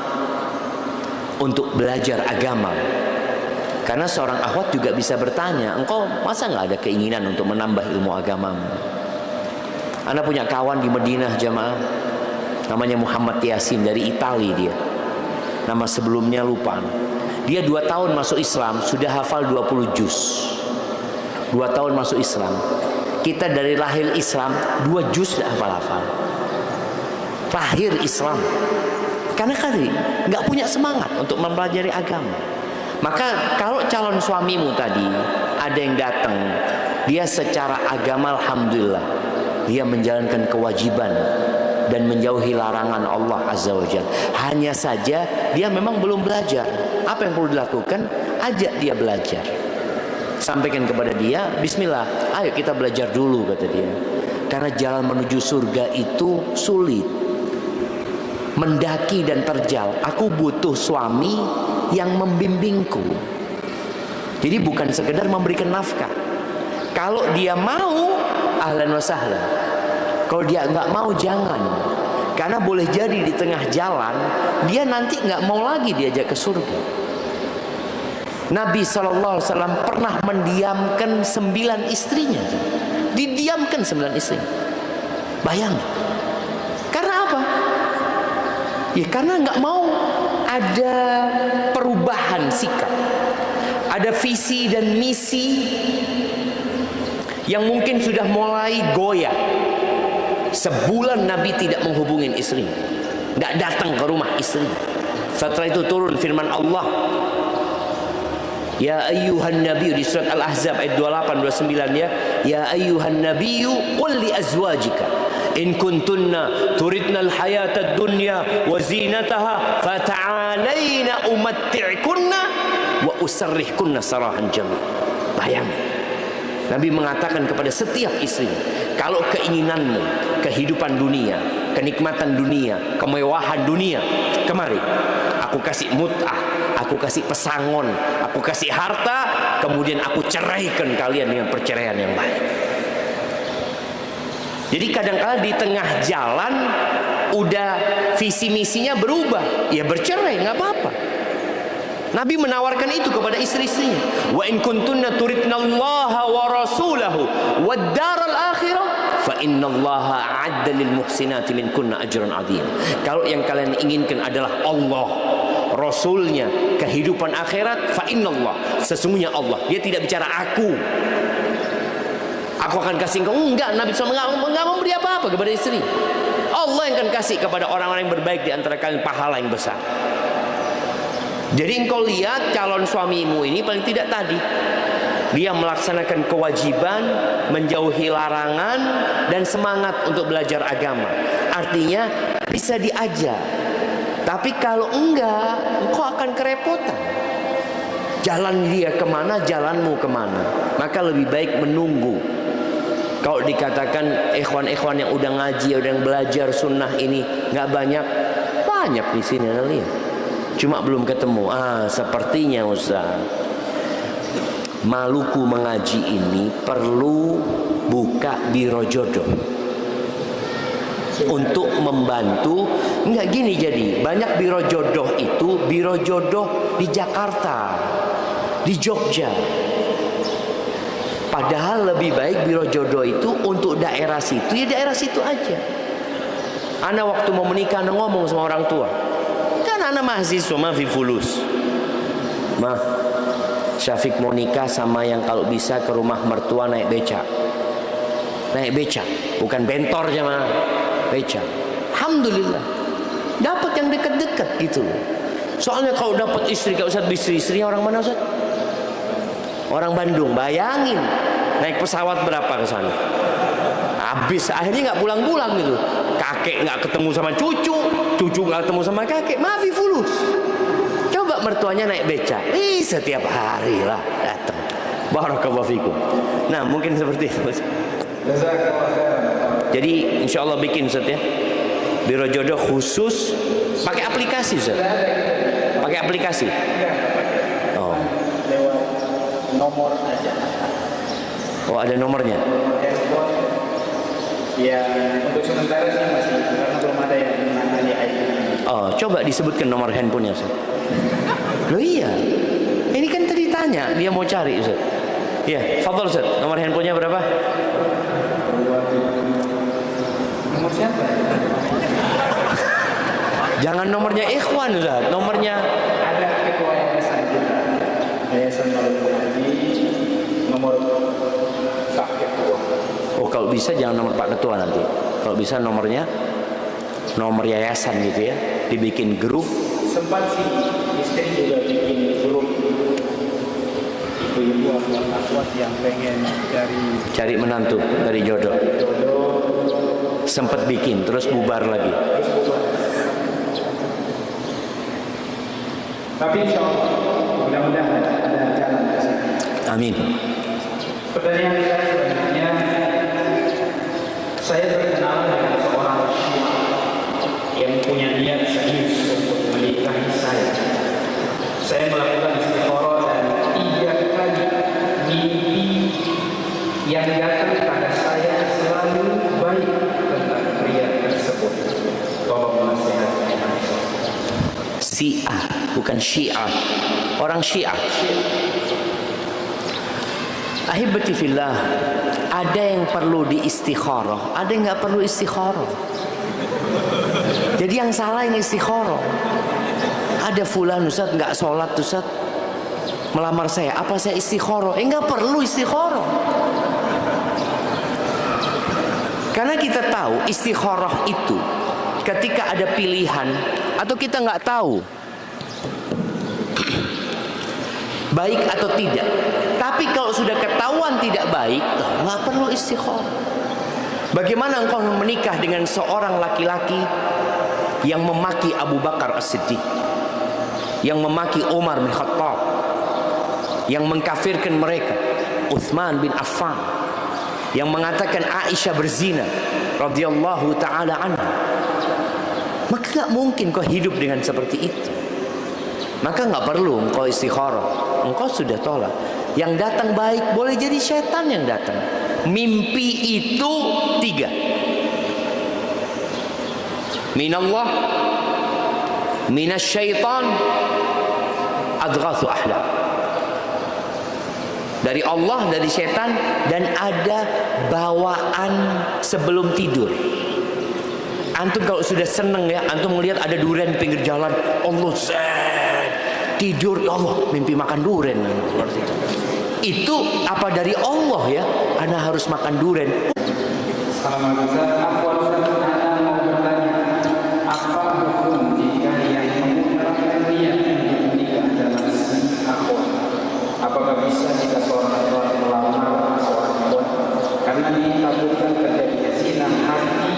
untuk belajar agama, karena seorang akhwat juga bisa bertanya, engkau masa nggak ada keinginan untuk menambah ilmu agamamu? Anda punya kawan di Madinah jamaah, namanya Muhammad Yasin, dari Itali dia. Nama sebelumnya lupa. Dia 2 tahun masuk Islam, sudah hafal 20 juz. 2 tahun masuk Islam. Kita dari lahir Islam 2 juz sudah hafal-hafal. Lahir Islam. Karena kali nggak punya semangat untuk mempelajari agama. Maka kalau calon suamimu tadi ada yang datang, dia secara agama alhamdulillah dia menjalankan kewajiban dan menjauhi larangan Allah Azza wa Jalla. Hanya saja dia memang belum belajar. Apa yang perlu dilakukan? Ajak dia belajar. Sampaikan kepada dia, bismillah, ayo kita belajar dulu, kata dia. Karena jalan menuju surga itu sulit, mendaki dan terjal. Aku butuh suami yang membimbingku. Jadi bukan sekedar memberikan nafkah. Kalau dia mau, ahlan wa sahlan. Kalau dia nggak mau, jangan. Karena boleh jadi di tengah jalan dia nanti nggak mau lagi diajak ke surga. Nabi SAW pernah mendiamkan 9 istrinya. Didiamkan 9 istri. Bayangin. Karena apa? Ya karena nggak mau ada perubahan sikap, ada visi dan misi yang mungkin sudah mulai goyah. Sebulan Nabi tidak menghubungi istri, nggak datang ke rumah istri. Setelah itu turun firman Allah, ya ayyuhan nabiyyu, di surat Al-Ahzab ayat 28-29 ya. Ya ayyuhan nabiyyu qul li azwajika in kuntunna turidna al-hayata ad-dunya wa zinataha fata'alaina umatti'kunna wa usarrihkunna sarahan jamil. Bayangin, Nabi mengatakan kepada setiap istri, kalau keinginanmu kehidupan dunia, kenikmatan dunia, kemewahan dunia, kemari aku kasih mut'ah, aku kasih pesangon, aku kasih harta, kemudian aku ceraikan kalian dengan perceraian yang baik. Jadi kadang-kala di tengah jalan udah visi misinya berubah, ya bercerai, nggak apa-apa. Nabi menawarkan itu kepada istri-istrinya. Wa in kuntunna turidnallaha wa rasulahu wad daral akhirah fa innallaha a'adda lil muhsinati minkunna ajran 'azim. Kalau yang kalian inginkan adalah Allah, Rasulnya, kehidupan akhirat, fa innallah, sesungguhnya Allah. Dia tidak bicara aku akan kasih engkau. Enggak, Nabi SAW enggak memberi apa-apa kepada istri. Allah yang akan kasih kepada orang-orang yang berbaik di antara kalian pahala yang besar. Jadi engkau lihat calon suamimu ini paling tidak tadi dia melaksanakan kewajiban, menjauhi larangan, dan semangat untuk belajar agama. Artinya bisa diajar. Tapi kalau enggak, engkau akan kerepotan. Jalan dia kemana, jalanmu kemana. Maka lebih baik menunggu. Kalau dikatakan ikhwan-ikhwan yang udah ngaji, yang belajar sunnah ini nggak banyak, banyak di sini lihat. Cuma belum ketemu. Sepertinya Ustaz, Maluku mengaji ini perlu buka biro jodoh untuk membantu. Enggak gini, jadi banyak biro jodoh itu biro jodoh di Jakarta, di Jogja. Padahal lebih baik biro jodoh itu untuk daerah situ, ya daerah situ aja. Ana waktu mau menikah ngomong sama orang tua, kan ana mahasiswa fi fulus. Mah, Syafiq mau nikah sama yang kalau bisa ke rumah mertua naik becak. Naik becak, bukan bentor mah, becak. Alhamdulillah, dapat yang dekat-dekat gitu. Soalnya kalau dapat istri, kalau Ustaz istrinya orang mana Ustaz? Orang Bandung. Bayangin naik pesawat berapa ke sana? Habis, akhirnya nggak pulang-pulang gitu. Kakek nggak ketemu sama cucu, cucu nggak ketemu sama kakek. Maafi fulus. Coba mertuanya naik beca, setiap hari lah datang. Barakallahu fikum. Nah, mungkin seperti itu. Jadi insya Allah bikin Ustaz ya, biro jodoh khusus pakai aplikasi Ustaz. Pakai aplikasi. Oh. Nomor aja. Oh, ada nomornya. Handphone. Ya, untuk sementara sih masih karena belum ada yang menangani ID. Oh, coba disebutkan nomor handphonenya Ustaz. Loh iya, ini kan tadi tanya dia mau cari Ustaz. Iya, fadhol Ustaz, nomor handphonenya berapa? Nomor siapa? Jangan nomornya ikhwan Ustaz, nomornya Ada ketua yayasan kita, Yayasan Maluku Haji, nomor Pak Ketua. Oh, kalau bisa jangan nomor Pak Ketua nanti. Kalau bisa nomornya nomor yayasan gitu ya, dibikin grup. Sempat sih istri juga bikin grup ibu-ibu akhwat yang pengen Cari menantu dari jodoh. jodoh. Sempat bikin, terus bubar lagi. Tapi insya Allah mudah-mudahan ada jalan ke situ. Amin. Pertanyaan saya sebenarnya, saya berkenalan dengan seorang Syiah yang punya niat serius untuk menikahi saya. Saya melakukan istikharah dan 3 kali mimpi yang datang kepada saya selalu baik tentang pria tersebut. Tolong nasihatkan saya. Syiah, bukan Syiah. Orang Syiah. Ahibati fillah, ada yang perlu diistikharah, ada yang nggak perlu istikharah. Jadi yang salah yang istikharah. Ada fulan Ustaz nggak sholat Ustaz, melamar saya, apa saya istikharah? Nggak perlu istikharah. Karena kita tahu istikharah itu ketika ada pilihan atau kita nggak tahu baik atau tidak. Tapi kalau sudah ketahuan tidak baik, nggak perlu istikharah. Bagaimana engkau menikah dengan seorang laki-laki yang memaki Abu Bakar As-Siddiq, yang memaki Umar bin Khattab, yang mengkafirkan mereka, Utsman bin Affan, yang mengatakan Aisyah berzina radhiyallahu taala anha? Maka nggak mungkin kau hidup dengan seperti itu. Maka nggak perlu engkau istikharah. Engkau sudah tolak. Yang datang baik, boleh jadi setan yang datang. Mimpi itu 3. Minallah, minasyaitan, adghathu ahlam. dari Allah, dari setan, dan ada bawaan sebelum tidur. Antum kalau sudah seneng ya, antum melihat ada durian di pinggir jalan, Allah tidur, ya Allah mimpi makan durian. Itu apa dari Allah ya? Anda harus makan durian. Assalamualaikum Ustaz. Afwan Ustaz, Anda mau bertanya, apa hukum jika yang mengutarakan niat untuk menikah dalam akhwat? Apakah bisa jika seorang akhwat melamar seorang akhwat karena ditakutkan terjadinya zina hati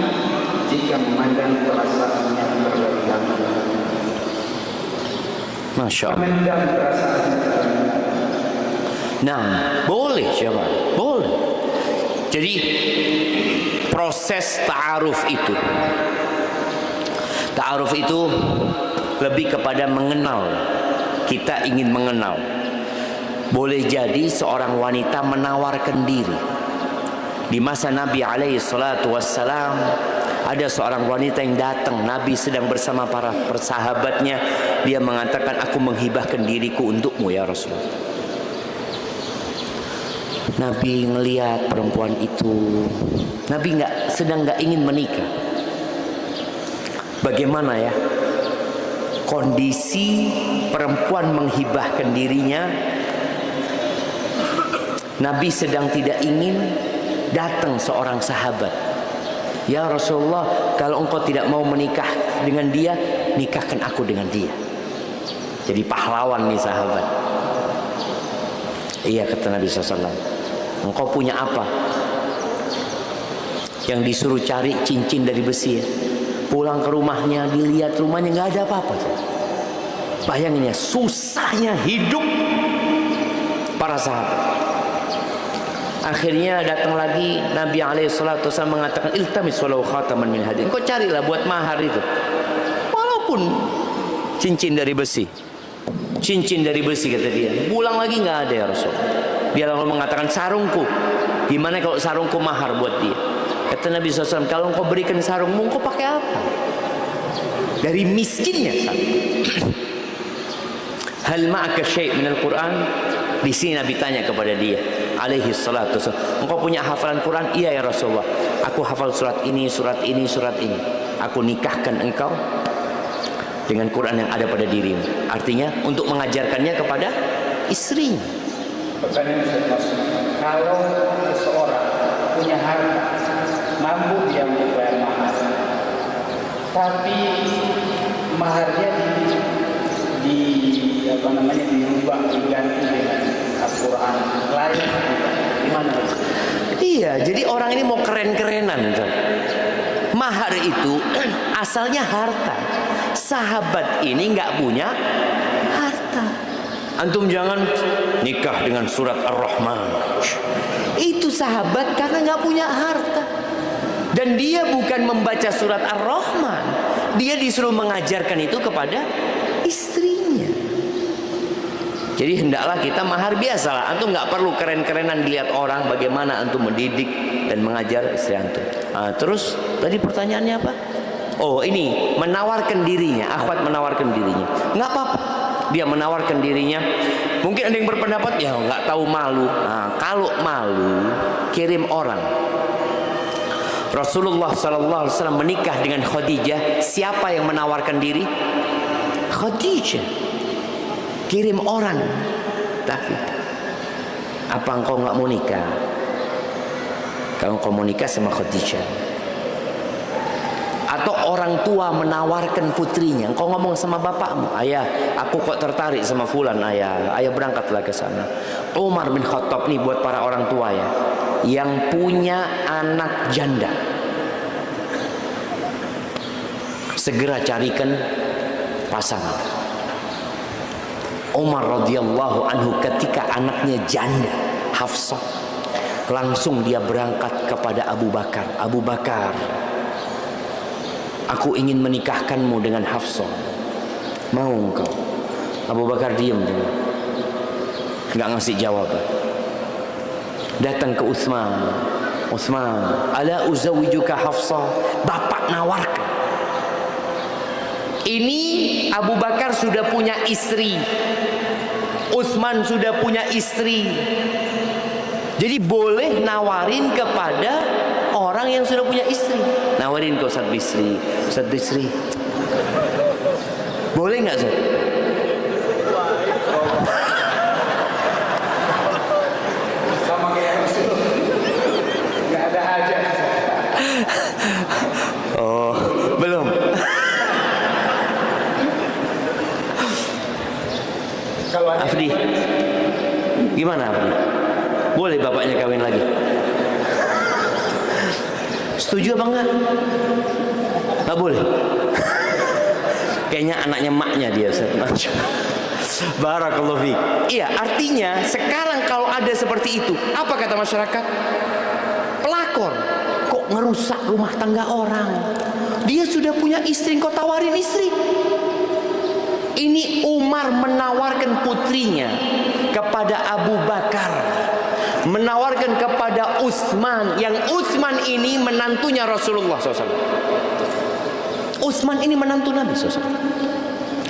jika memandang perasaannya berlebihan? Masya Allah. Memendam perasaan. Nah, boleh siapa? Boleh. Jadi proses ta'aruf itu lebih kepada mengenal. Kita ingin mengenal. Boleh jadi seorang wanita menawarkan diri. Di masa Nabi alaihi salatu wassalam, ada seorang wanita yang datang. Nabi sedang bersama para persahabatnya. Dia mengatakan, aku menghibahkan diriku untukmu ya Rasulullah. Nabi ngelihat perempuan itu. Nabi sedang nggak ingin menikah. Bagaimana ya kondisi perempuan menghibahkan dirinya? Nabi sedang tidak ingin. Datang seorang sahabat, ya Rasulullah, kalau engkau tidak mau menikah dengan dia, nikahkan aku dengan dia. Jadi pahlawan nih sahabat. Iya, kata Nabi SAW, engkau punya apa? Yang disuruh cari cincin dari besi ya. Pulang ke rumahnya, dilihat rumahnya nggak ada apa-apa. Bayangin ya, susahnya hidup para sahabat. Akhirnya datang lagi Nabi alaihissalatu wasallam mengatakan, iltamis walau khataman min hadid. Engkau carilah buat mahar itu, walaupun cincin dari besi. Cincin dari besi, kata dia. Pulang lagi nggak ada ya Rasul. Dia lalu mengatakan, sarungku. Gimana kalau sarungku mahar buat dia? Kata Nabi SAW, kalau engkau berikan sarungmu, engkau pakai apa? Dari miskinnya. Hal ma'aka syai' minal Quran? Di sini Nabi tanya kepada dia, alaihi salatu wasallam, engkau punya hafalan Quran? Iya ya Rasulullah, aku hafal surat ini, surat ini, surat ini. Aku nikahkan engkau dengan Quran yang ada pada dirimu. Artinya untuk mengajarkannya kepada istrinya. Pertanyaan saya maksudnya, kalau seseorang punya harta, mampu dia membayar mahar, tapi maharnya dirubah diganti dengan Al-Quran lain, gimana? Iya, jadi orang ini mau keren-kerenan kan? Mahar itu asalnya harta. Sahabat ini nggak punya harta. Antum jangan nikah dengan surat Ar-Rahman. Itu sahabat karena nggak punya harta. Dan dia bukan membaca surat Ar-Rahman. Dia disuruh mengajarkan itu kepada istrinya. Jadi hendaklah kita mahar biasalah. Antum nggak perlu keren-kerenan dilihat orang bagaimana antum mendidik dan mengajar istri antum. Terus tadi pertanyaannya apa? Oh, ini menawarkan dirinya. Akhwat menawarkan dirinya. Nggak apa-apa. Dia menawarkan dirinya. Mungkin ada yang berpendapat ya nggak tahu malu. Kalau malu, kirim orang. Rasulullah SAW menikah dengan Khadijah. Siapa yang menawarkan diri? Khadijah. Kirim orang. Tapi apa engkau nggak mau nikah? Kalau engkau mau nikah sama Khadijah. Atau orang tua menawarkan putrinya. Engkau ngomong sama bapakmu, ayah, aku kok tertarik sama fulan, ayah. Ayah berangkatlah ke sana. Umar bin Khattab nih buat para orang tua ya, yang punya anak janda, segera carikan pasangan. Umar radhiyallahu anhu ketika anaknya janda Hafsah, langsung dia berangkat kepada Abu Bakar. Abu Bakar, aku ingin menikahkanmu dengan Hafsah. Mau engkau? Abu Bakar diam dulu, nggak ngasih jawaban. Datang ke Utsman. Utsman, ala uzawijuka Hafsah? Bapak nawarkan. Ini Abu Bakar sudah punya istri. Utsman sudah punya istri. Jadi boleh nawarin kepada orang yang sudah punya istri. Nawarin ke Ustaz Bisri. Ustaz Bisri, boleh nggak Ustaz? Sama kayak Rasul, nggak ada hajat. Oh, belum. Kalau ada Afdi, gimana Afdi? Boleh bapaknya kawin lagi? Setuju apa enggak? Nggak boleh. Kayaknya anaknya maknya dia. Barakallahu fiik. Iya, artinya sekarang kalau ada seperti itu, apa kata masyarakat? Pelakor. Kok ngerusak rumah tangga orang? Dia sudah punya istri, kok tawarin istri? Ini Umar menawarkan putrinya kepada Abu Bakar, menawarkan kepada Utsman, yang Utsman ini menantunya Rasulullah SAW. Utsman ini menantu Nabi SAW.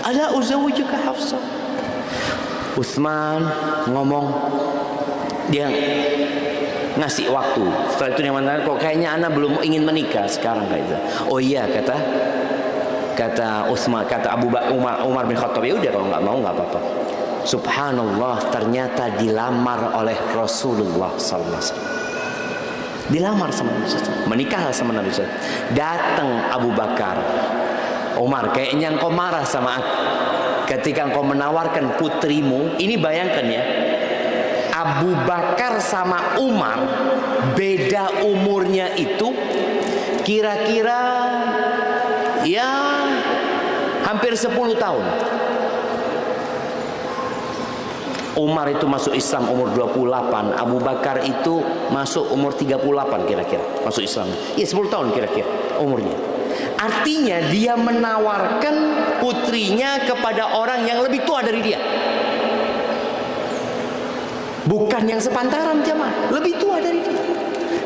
Ala uzawwijuka Hafsah. Utsman ngomong, dia ngasih waktu. Setelah itu dia mengatakan, kok kayaknya anak belum ingin menikah sekarang kayak gitu. Oh iya, kata Utsman, kata Umar bin Khattab, ya udah kalau nggak mau nggak apa-apa. Subhanallah, ternyata dilamar oleh Rasulullah SAW. Dilamar sama Nabi SAW, menikah sama Nabi SAW. Datang Abu Bakar, Umar, kayaknya engkau marah sama aku ketika engkau menawarkan putrimu. Ini bayangkan ya, Abu Bakar sama Umar beda umurnya itu kira-kira ya hampir 10 tahun. Umar itu masuk Islam umur 28, Abu Bakar itu masuk umur 38 kira-kira, masuk Islam. Ya 10 tahun kira-kira umurnya. Artinya dia menawarkan putrinya kepada orang yang lebih tua dari dia. Bukan yang sepantaran jemaah, lebih tua dari dia.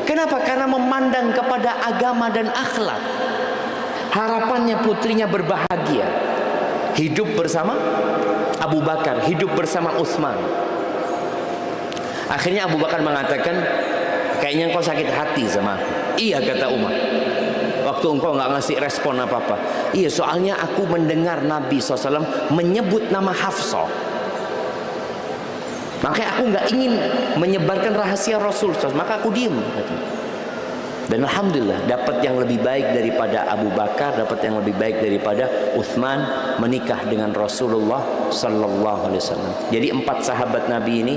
Kenapa? Karena memandang kepada agama dan akhlak. Harapannya putrinya berbahagia, hidup bersama Abu Bakar, hidup bersama Utsman. Akhirnya Abu Bakar mengatakan, kayaknya engkau sakit hati sama. Iya, kata Umar, waktu engkau nggak ngasih respon apa-apa. Iya, soalnya aku mendengar Nabi SAW menyebut nama Hafsah. Makanya aku nggak ingin menyebarkan rahasia Rasul SAW, maka aku diem. Dan alhamdulillah dapat yang lebih baik daripada Abu Bakar, dapat yang lebih baik daripada Utsman, menikah dengan Rasulullah sallallahu alaihi wasallam. Jadi 4 sahabat Nabi ini,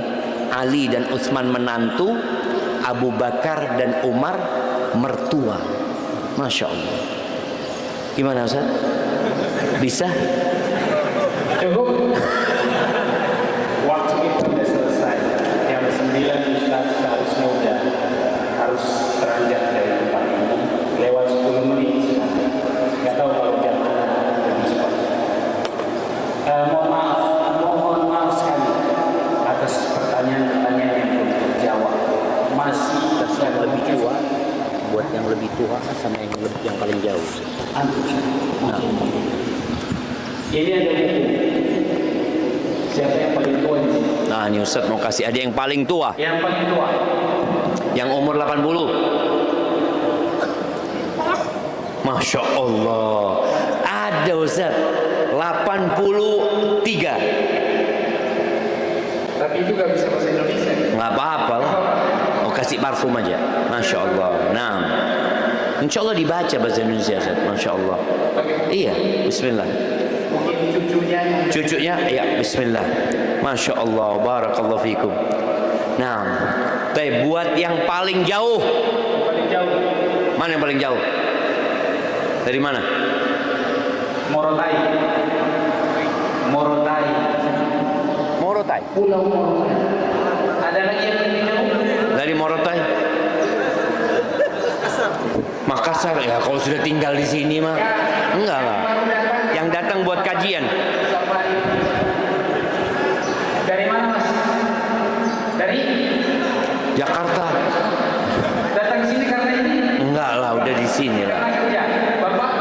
Ali dan Utsman menantu, Abu Bakar dan Umar mertua. Masya Allah. Gimana Ustaz? Bisa? Cukup. Waktu kita sudah selesai. Yang 9 Ustaz seharusnya udah harus beranjak dari tempat ini. Lewat 10 menit sebenarnya. Nggak tahu kalau jam lebih cepat. Mohon maaf sekali atas pertanyaan-pertanyaan yang belum terjawab. Masih Yang lebih tua, buat yang lebih tua sama yang paling jauh. antum. Nah, Ini ada buku. Siapa yang paling tua di sini? nah ini Ustaz mau kasih ada yang paling tua, Yang paling tua. yang umur 80. Masya Allah, ada Ustaz 83. Tapi itu gak bisa bahasa Indonesia. Nggak apa-apa lah. Oh, kasih parfum aja. Masya Allah. Nah, insya Allah dibaca bahasa Indonesia Ustaz. Masya Allah. Iya, Bismillah. Mungkin cucunya yang Cucunya, ya Bismillah. Masya Allah, barakallahu fikum. Nah, buat yang paling jauh. paling jauh. Mana yang paling jauh? Dari mana? Morotai. Morotai. Morotai. Pulau Morotai. Ada lagi yang lebih jauh? Dari Morotai. Makassar ya, kalau sudah tinggal di sini mah enggak lah. Yang datang buat kajian. Dari mana Mas? Dari Jakarta. datang ke sini karena ini. Enggak lah, udah di sini lah. Karena kerja. Bapak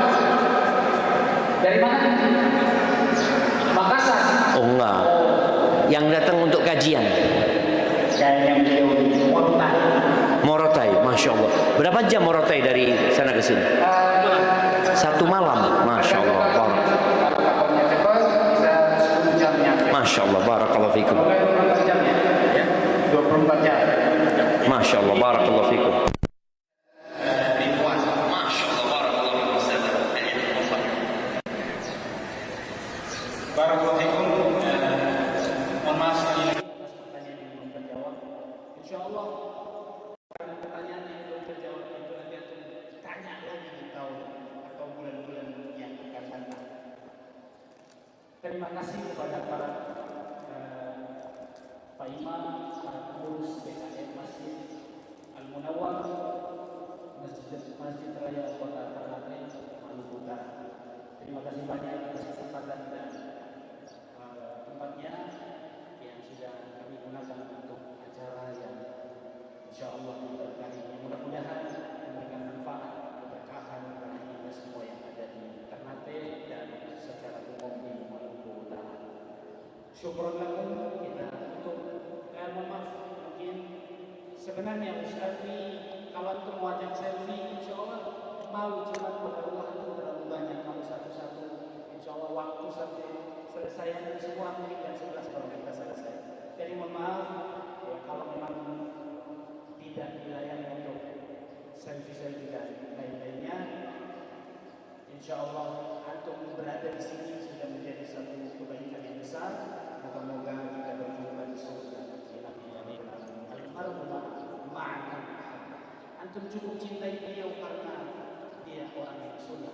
dari mana? Makassar. Oh enggak. Yang datang kajian. Kayaknya beliau di Morotai. Morotai, masya Allah. Berapa jam Morotai dari sana ke sini? Satu malam, masya Allah. Kalau kapalnya cepat bisa 10 jam nyampe. Masya Allah, barakallahu fikum. Kalau 24 jam ya, 24 jam. Masya Allah, barakallahu fikum. Barakallahu fikum. Mohon maaf sekali lagi atas pertanyaan yang belum terjawab. Insyaallah karena pertanyaan yang belum terjawab itu nanti akan tanya lagi di tahun atau bulan-bulan yang akan datang. Terima kasih kepada para Pak Imam, para pengurus BKM Masjid Al-Munawwar, Masjid Raya Kota Ternate, Maluku Utara. Terima kasih banyak atas kesempatan dan tempatnya yang sudah kami gunakan untuk acara yang insyaallah berkali. Mudah-mudahan memberikan manfaat, keberkahan bagi kita semua yang ada di Ternate dan secara umum di Maluku Utara. Syukur lakum, kita tutup. Mohon maaf, mungkin sebenarnya Ustaz ini kalau antum mau ajak selfie, insyaallah mau, cuma Allah itu terlalu banyak kalau satu-satu. Insyaallah waktu sampai selesai semua mungkin jam 11 kalau kita selesai. Jadi mohon maaf ya, kalau memang tidak dilayani untuk selfie-selfie dan lain-lainnya. Insyaallah antum berada di sini sudah menjadi satu kebaikan yang besar. Moga-moga kita berjumpa di surga. Almarhumah ma'ana. Antum cukup cintai beliau karena dia orang yang sunnah.